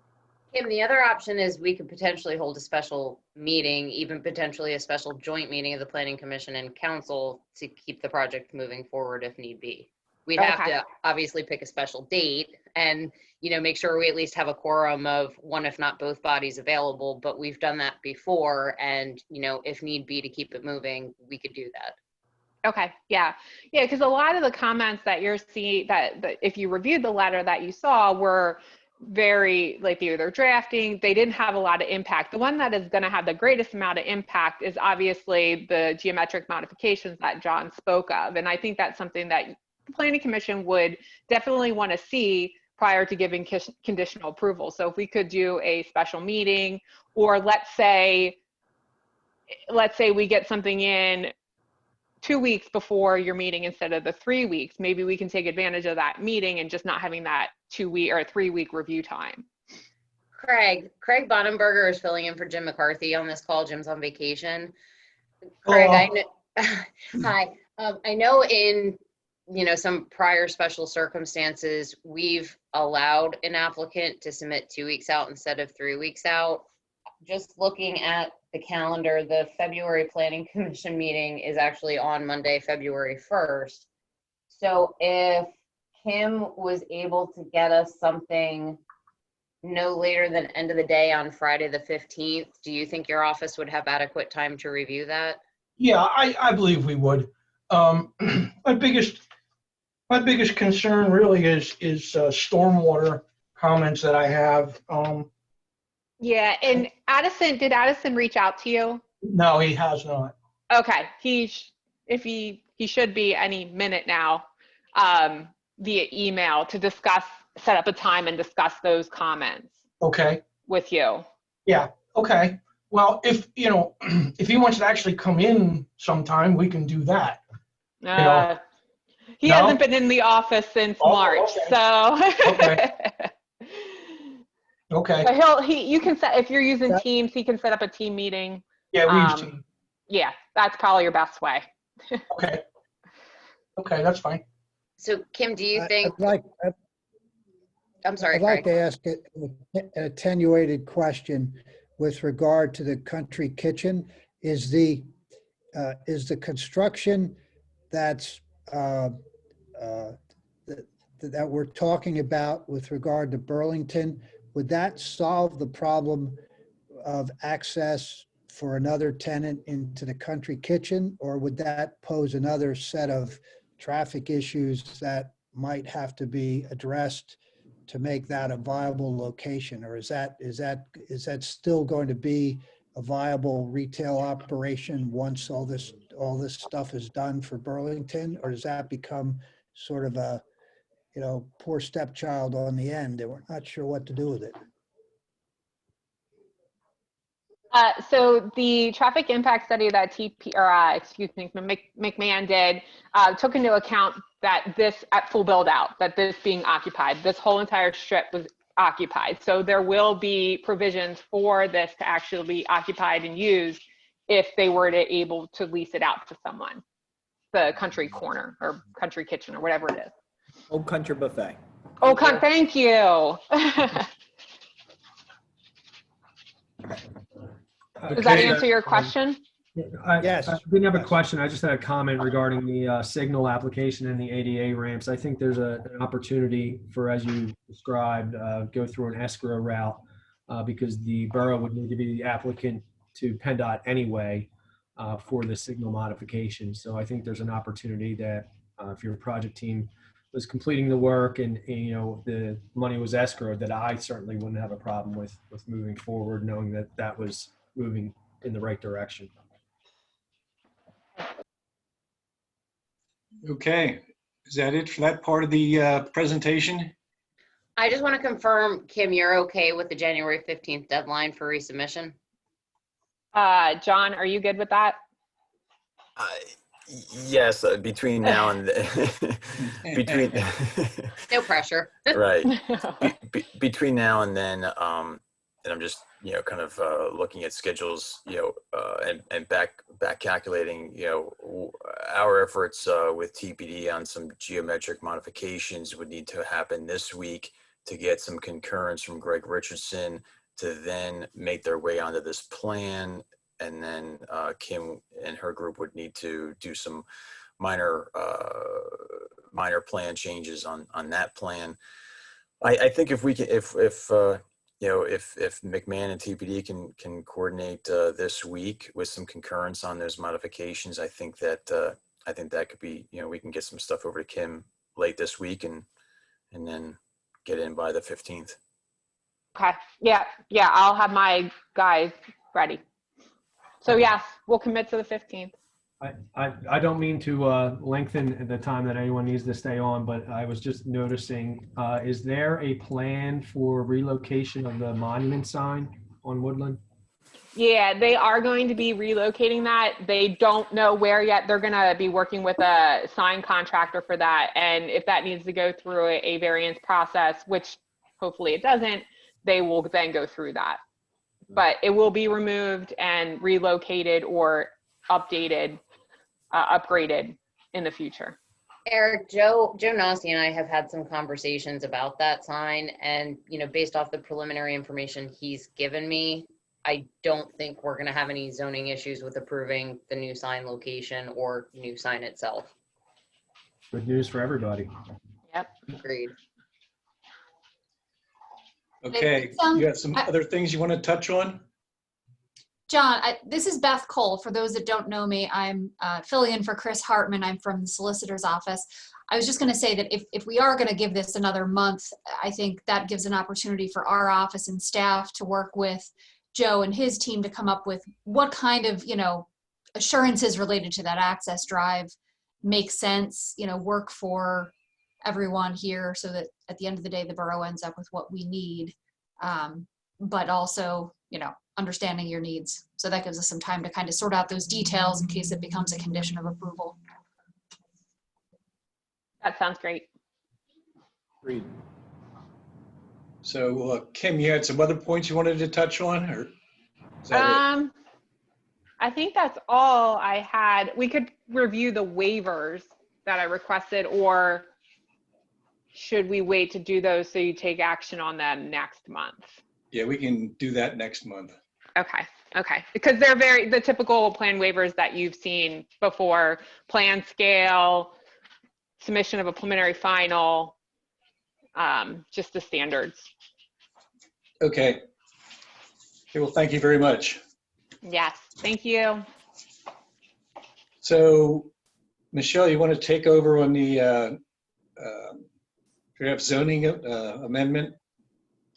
Kim, the other option is we could potentially hold a special meeting, even potentially a special joint meeting of the Planning Commission and Council to keep the project moving forward if need be. We'd have Okay. to obviously pick a special date and, you know, make sure we at least have a quorum of one, if not both bodies available, but we've done that before. And, you know, if need be to keep it moving, we could do that. Okay, yeah. Yeah, because a lot of the comments that you're seeing, that if you reviewed the letter that you saw, were very, like, they're drafting, they didn't have a lot of impact. The one that is going to have the greatest amount of impact is obviously the geometric modifications that John spoke of. And I think that's something that the Planning Commission would definitely want to see prior to giving conditional approval. So if we could do a special meeting, or let's say we get something in 2 weeks before your meeting instead of the 3 weeks, maybe we can take advantage of that meeting and just not having that 2 week or 3 week review time. Craig Bonenberger is filling in for Jim McCarthy on this call. Jim's on vacation. Craig, I know, hi. I know in, you know, some prior special circumstances, we've allowed an applicant to submit 2 weeks out instead of 3 weeks out. Just looking at the calendar, the February Planning Commission meeting is actually on Monday, February 1st. So if Kim was able to get us something no later than end of the day on Friday the 15th, do you think your office would have adequate time to review that? Yeah, I believe we would. My biggest concern really is stormwater comments that I have. Yeah, and did Addison reach out to you? No, he has not. Okay, he should be any minute now via email to set up a time and discuss those comments Okay. with you. Yeah. Okay. Well, if if he wants to actually come in sometime, we can do that. He No? hasn't been in the office since Oh, March, okay. so. Okay. Okay. But you can set, if you're using Teams, he can set up a team meeting. Yeah, we use Teams. Yeah, that's probably your best way. Okay. Okay, that's fine. So Kim, do you think, I'm sorry, I'd like Craig. to ask an attenuated question with regard to the country kitchen. Is the construction that's that we're talking about with regard to Burlington, would that solve the problem of access for another tenant into the Country Kitchen? Or would that pose another set of traffic issues that might have to be addressed to make that a viable location? Or is that still going to be a viable retail operation once all this stuff is done for Burlington? Or does that become sort of a, poor stepchild on the end and we're not sure what to do with it? So the traffic impact study that McMahon did took into account that this at full build out, that this being occupied, this whole entire strip was occupied. So there will be provisions for this to actually be occupied and used if they were able to lease it out to someone, the Country Corner or Country Kitchen or whatever it is. Old Country Buffet. Oh, thank you. Does that answer your question? Yes. I didn't have a question. I just had a comment regarding the signal application and the ADA ramps. I think there's an opportunity for, as you described, go through an escrow route because the borough would need to be the applicant to PennDOT anyway for the signal modification. So I think there's an opportunity that if your project team was completing the work and the money was escrowed, that I certainly wouldn't have a problem with moving forward, knowing that that was moving in the right direction. Okay, is that it for that part of the presentation? I just want to confirm, Kim, you're okay with the January 15th deadline for resubmission? John, are you good with that? Yes, between now and between No pressure. right between now and then, and I'm just kind of looking at schedules, and back calculating, our efforts with TPD on some geometric modifications would need to happen this week to get some concurrence from Greg Richardson to then make their way onto this plan. And then Kim and her group would need to do some minor plan changes on that plan. I think if we can, if McMahon and TPD can coordinate this week with some concurrence on those modifications, I think that could be, we can get some stuff over to Kim late this week and then get in by the 15th. Okay. Yeah. I'll have my guys ready. So yes, we'll commit to the 15th. I don't mean to lengthen the time that anyone needs to stay on, but I was just noticing, is there a plan for relocation of the monument sign on Woodland? Yeah, they are going to be relocating that. They don't know where yet. They're going to be working with a sign contractor for that. And if that needs to go through a variance process, which hopefully it doesn't, they will then go through that. But it will be removed and relocated or updated, upgraded in the future. Eric, Joe Nosti and I have had some conversations about that sign, and based off the preliminary information he's given me, I don't think we're going to have any zoning issues with approving the new sign location or new sign itself. Good news for everybody. Yep. Agreed. Okay, you have some other things you want to touch on? John, this is Beth Cole. For those that don't know me, I'm filling in for Chris Hartman. I'm from the solicitor's office. I was just going to say that if we are going to give this another month, I think that gives an opportunity for our office and staff to work with Joe and his team to come up with what kind of, assurances related to that access drive make sense, work for everyone here so that at the end of the day, the borough ends up with what we need. But also, understanding your needs. So that gives us some time to kind of sort out those details in case it becomes a condition of approval. That sounds great. Agreed. So Kim, you had some other points you wanted to touch on, or is that it? I think that's all I had. We could review the waivers that I requested, or should we wait to do those so you take action on them next month? Yeah, we can do that next month. Okay. Because they're the typical plan waivers that you've seen before: plan scale, submission of a preliminary final, just the standards. Okay. Okay, well, thank you very much. Yes, thank you. So, Michelle, you want to take over on the draft zoning amendment?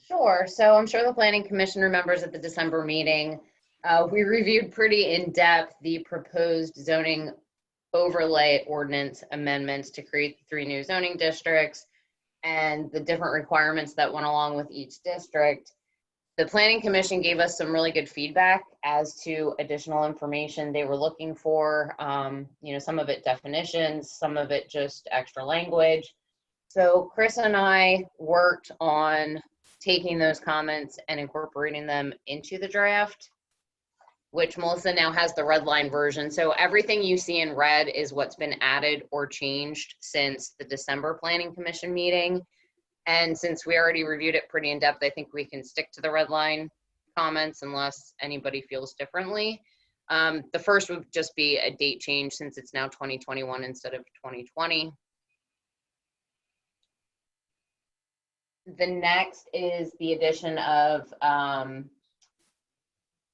Sure. So I'm sure the Planning Commission remembers at the December meeting, we reviewed pretty in depth the proposed zoning overlay ordinance amendments to create 3 new zoning districts and the different requirements that went along with each district. The Planning Commission gave us some really good feedback as to additional information they were looking for. You know, some of it definitions, some of it just extra language. So Chris and I worked on taking those comments and incorporating them into the draft, which Melissa now has the red line version. So everything you see in red is what's been added or changed since the December Planning Commission meeting. And since we already reviewed it pretty in depth, I think we can stick to the red line comments unless anybody feels differently. The first would just be a date change since it's now 2021 instead of 2020. The next is the addition of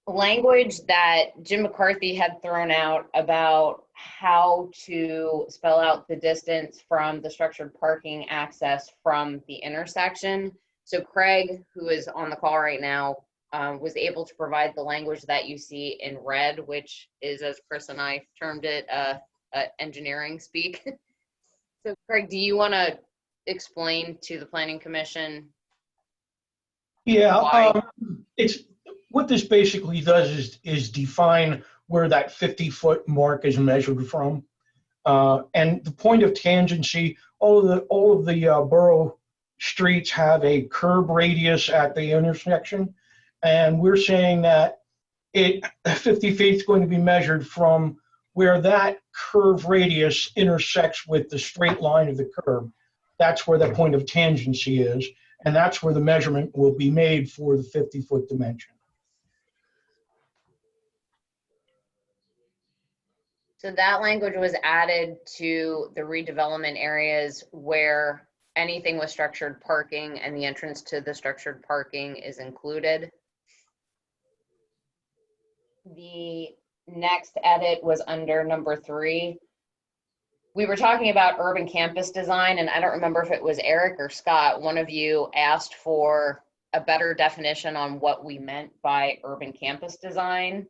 language that Jim McCarthy had thrown out about how to spell out the distance from the structured parking access from the intersection. So Craig, who is on the call right now, was able to provide the language that you see in red, which is, as Chris and I termed it, engineering speak. So Craig, do you want to explain to the Planning Commission? Yeah, it's what this basically does is define where that 50-foot mark is measured from. And the point of tangency, all of the borough streets have a curb radius at the intersection. And we're saying that 50 feet is going to be measured from where that curve radius intersects with the straight line of the curb. That's where the point of tangency is. And that's where the measurement will be made for the 50-foot dimension. So that language was added to the redevelopment areas where anything with structured parking and the entrance to the structured parking is included. The next edit was under number 3. We were talking about urban campus design, and I don't remember if it was Eric or Scott. One of you asked for a better definition on what we meant by urban campus design.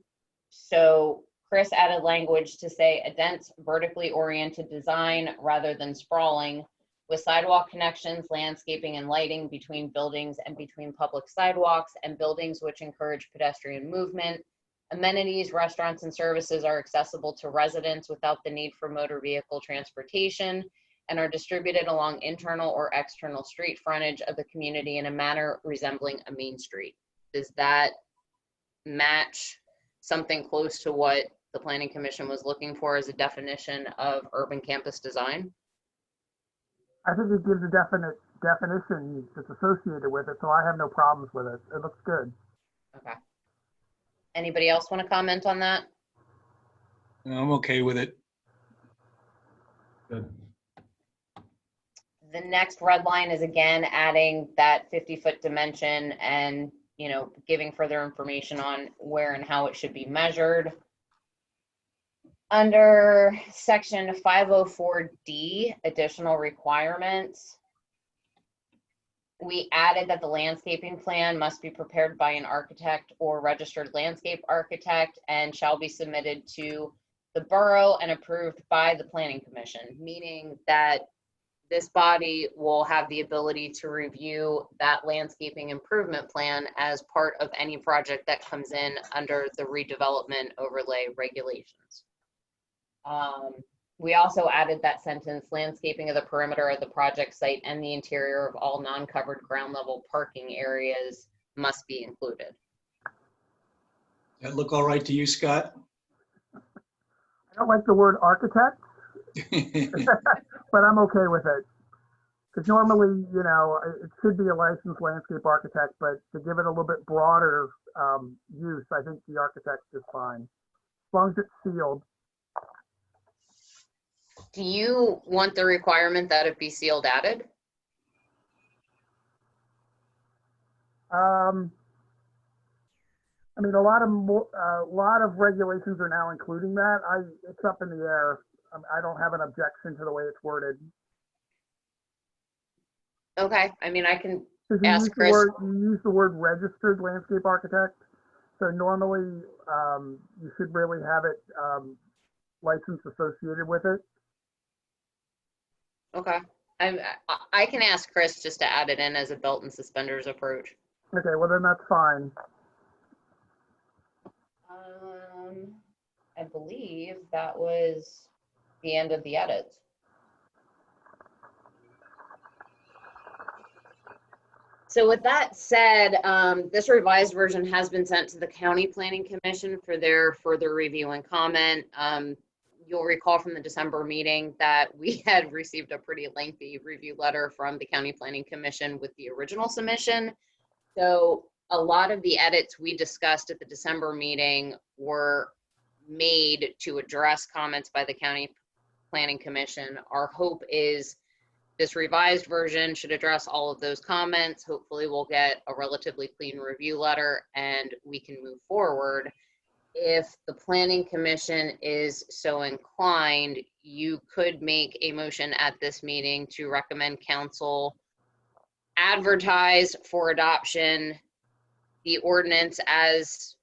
So Chris added language to say a dense, vertically oriented design rather than sprawling, with sidewalk connections, landscaping, and lighting between buildings and between public sidewalks and buildings which encourage pedestrian movement. Amenities, restaurants, and services are accessible to residents without the need for motor vehicle transportation and are distributed along internal or external street frontage of the community in a manner resembling a main street. Does that match something close to what the Planning Commission was looking for as a definition of urban campus design? I think it gives a definite definition that's associated with it, so I have no problems with it. It looks good. Okay. Anybody else want to comment on that? I'm okay with it. Good. The next red line is again adding that 50-foot dimension and, you know, giving further information on where and how it should be measured. Under section 504D, additional requirements, we added that the landscaping plan must be prepared by an architect or registered landscape architect and shall be submitted to the borough and approved by the Planning Commission, meaning that this body will have the ability to review that landscaping improvement plan as part of any project that comes in under the redevelopment overlay regulations. We also added that sentence, landscaping of the perimeter of the project site and the interior of all non-covered ground level parking areas must be included. That look all right to you, Scott? I don't like the word architect, but I'm okay with it. Because normally, you know, it should be a licensed landscape architect, but to give it a little bit broader use, I think the architect is fine. As long as it's sealed. Do you want the requirement that it be sealed added? I mean, a lot of regulations are now including that. It's up in the air. I don't have an objection to the way it's worded. Okay, I mean, I can 'Cause you ask use the Chris. word, you use the word registered landscape architect. So normally, you should really have it, license associated with it. Okay, I can ask Chris just to add it in as a belt and suspenders approach. Okay, well then that's fine. I believe that was the end of the edits. So with that said, this revised version has been sent to the County Planning Commission for their further review and comment. You'll recall from the December meeting that we had received a pretty lengthy review letter from the County Planning Commission with the original submission. So a lot of the edits we discussed at the December meeting were made to address comments by the County Planning Commission. Our hope is this revised version should address all of those comments. Hopefully we'll get a relatively clean review letter and we can move forward. If the Planning Commission is so inclined, you could make a motion at this meeting to recommend council advertise for adoption the ordinance as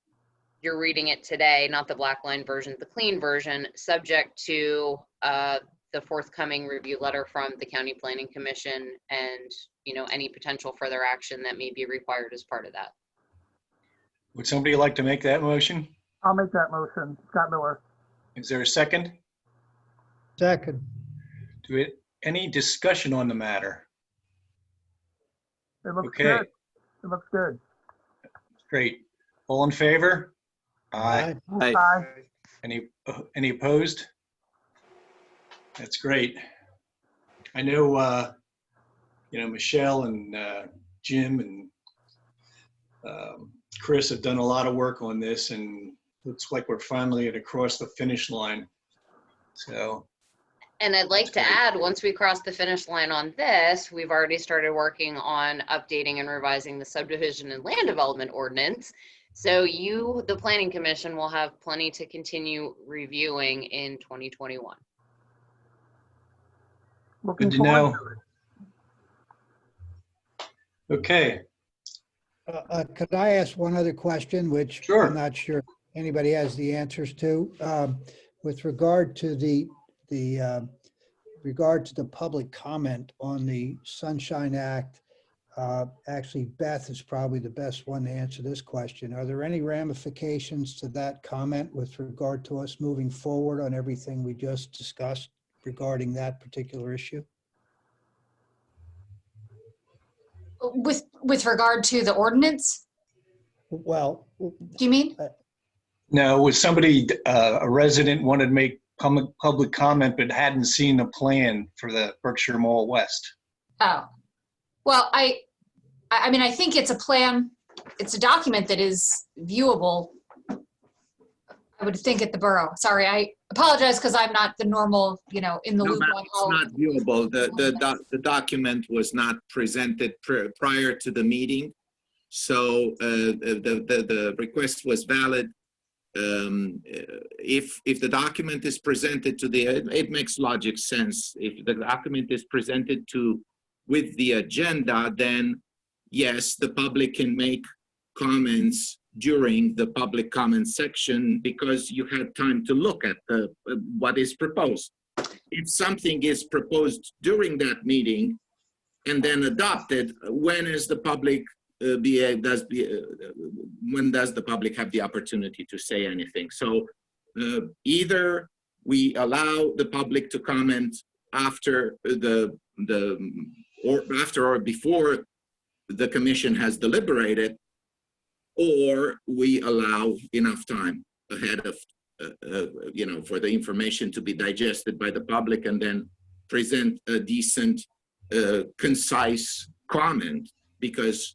you're reading it today, not the black line version, the clean version, subject to the forthcoming review letter from the County Planning Commission and, you know, any potential further action that may be required as part of that. Would somebody like to make that motion? I'll make that motion. Scott Miller. Is there a second? Second. Any discussion on the matter? It looks Okay. good. It looks good. Great. All in favor? Aye. Aye. Any opposed? That's great. I know, Michelle and Jim and Chris have done a lot of work on this, and looks like we're finally across the finish line. So, And I'd like to add, once we cross the finish line on this, we've already started working on updating and revising the subdivision and land development ordinance. So you, the Planning Commission, will have plenty to continue reviewing in 2021. Looking good to forward know. it. Okay. Could I ask one other question, which Sure. I'm not sure anybody has the answers to? With regard to the public comment on the Sunshine Act, actually Beth is probably the best one to answer this question. Are there any ramifications to that comment with regard to us moving forward on everything we just discussed regarding that particular issue? With regard to the ordinance, Well, do you mean? No, was somebody, a resident wanted to make public comment but hadn't seen the plan for the Berkshire Mall West? Oh, well, I mean, I think it's a plan, it's a document that is viewable, I would think, at the borough. Sorry, I apologize because I'm not the normal, in the No, loop ma'am, on it's how. not viewable. The document was not presented prior to the meeting. So the request was valid. If the document is presented to it makes logic sense. If the document is presented with the agenda, then yes, the public can make comments during the public comment section because you had time to look at what is proposed. If something is proposed during that meeting and then adopted, when is the public when does the public have the opportunity to say anything? So either we allow the public to comment after or before the commission has deliberated, or we allow enough time ahead of for the information to be digested by the public and then present a decent concise comment, because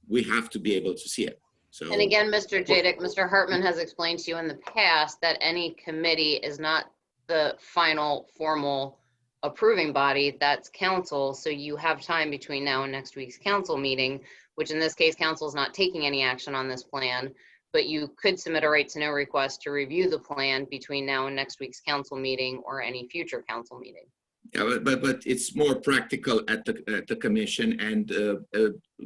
we have to be able to see it. So, And again, Mr. Jadek, Mr. Hartman has explained to you in the past that any committee is not the final formal approving body, that's council. So you have time between now and next week's council meeting, which in this case, council is not taking any action on this plan, but you could submit a right to know request to review the plan between now and next week's council meeting or any future council meeting. Yeah, but it's more practical at the commission, and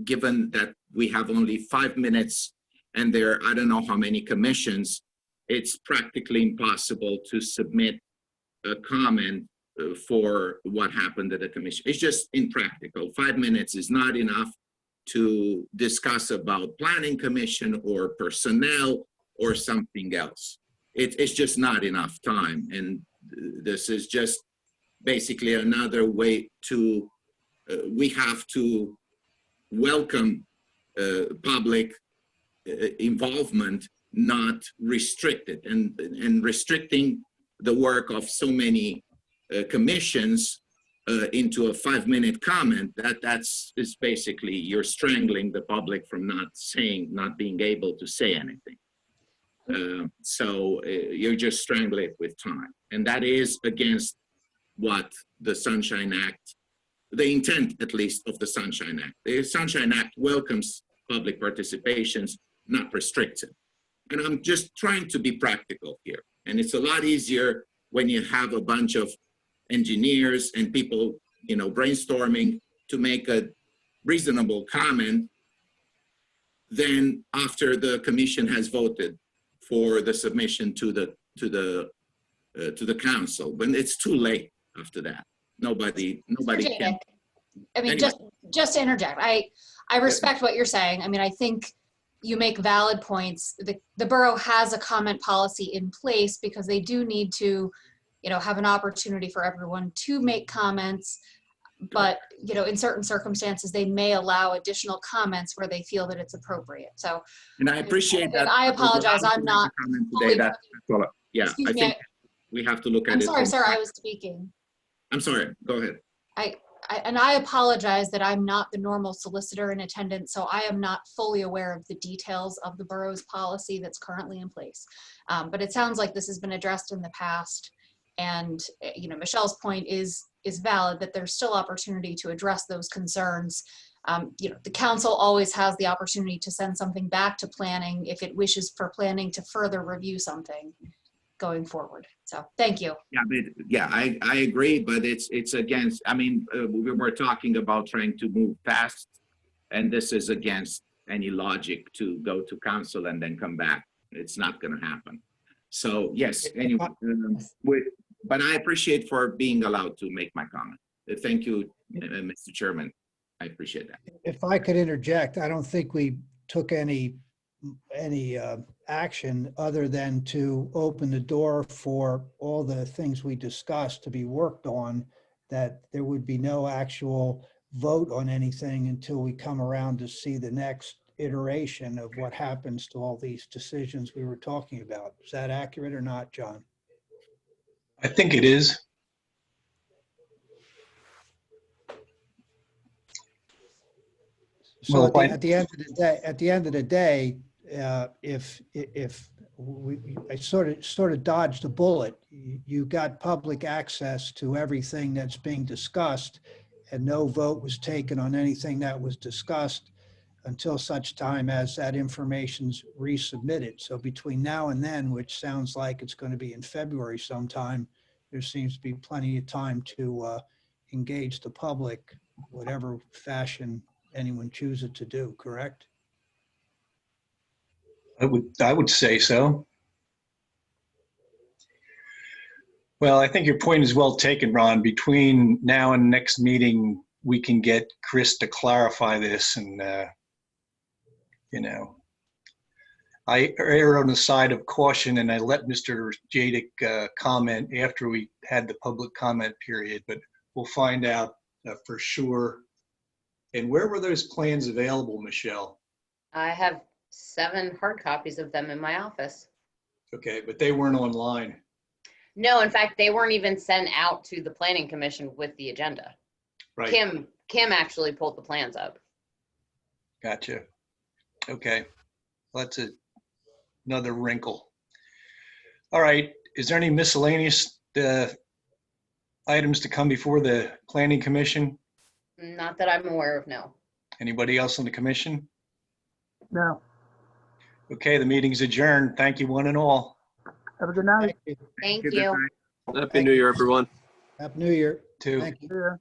given that we have only 5 minutes and there I don't know how many commissions, it's practically impossible to submit a comment for what happened at the commission. It's just impractical. 5 minutes is not enough to discuss about planning commission or personnel or something else. It's just not enough time, and this is just basically another way to, we have to welcome public involvement, not restrict it. And restricting the work of so many commissions into a 5-minute comment, that's basically, you're strangling the public from not being able to say anything. So you're just strangling it with time. And that is against what the Sunshine Act, the intent at least of the Sunshine Act. The Sunshine Act welcomes public participations, not restricts it. And I'm just trying to be practical here. And it's a lot easier when you have a bunch of engineers and people, you know, brainstorming to make a reasonable comment than after the commission has voted for the submission to the council. When it's too late after that, nobody can. I mean, Anyway. just to interject, I respect what you're saying. I mean, I think you make valid points. The borough has a comment policy in place because they do need to, you know, have an opportunity for everyone to make comments. But, you know, in certain circumstances, they may allow additional comments where they feel that it's appropriate. So, And I appreciate that. I apologize, I'm not Today, that's all. Yeah, Excuse I me, think we have to look at I'm it. sorry, sir, I was speaking. I'm sorry, go ahead. And I apologize that I'm not the normal solicitor in attendance, so I am not fully aware of the details of the borough's policy that's currently in place. But it sounds like this has been addressed in the past. And, you know, Michelle's point is valid, that there's still opportunity to address those concerns. You know, the council always has the opportunity to send something back to planning if it wishes for planning to further review something going forward. So thank you. Yeah, but yeah, I agree, but it's against, I mean, we were talking about trying to move fast, and this is against any logic to go to council and then come back. It's not going to happen. So yes, anyway, but I appreciate for being allowed to make my comment. Thank you, Mr. Chairman. I appreciate that. If I could interject, I don't think we took any action other than to open the door for all the things we discussed to be worked on, that there would be no actual vote on anything until we come around to see the next iteration of what happens to all these decisions we were talking about. Is that accurate or not, John? I think it is. So Well, at the end of the day, if I sort of dodged a bullet, you got public access to everything that's being discussed, and no vote was taken on anything that was discussed until such time as that information's resubmitted. So between now and then, which sounds like it's going to be in February sometime, there seems to be plenty of time to engage the public, whatever fashion anyone chooses to do, correct? I would say so. Well, I think your point is well taken, Ron. Between now and next meeting, we can get Chris to clarify this, and you know, I err on the side of caution, and I let Mr. Jadik comment after we had the public comment period, but we'll find out for sure. And where were those plans available, Michelle? I have 7 hard copies of them in my office. Okay, but they weren't online. No, in fact, they weren't even sent out to the planning commission with the agenda. Right. Kim actually pulled the plans up. Gotcha. Okay, that's another wrinkle. All right, is there any miscellaneous items to come before the planning commission? Not that I'm aware of, no. Anybody else on the commission? No, Okay, the meeting's adjourned. Thank you, one and all. have a good night. Thank you. Happy New Year, everyone. Happy New Year. Two. Thank you. See ya.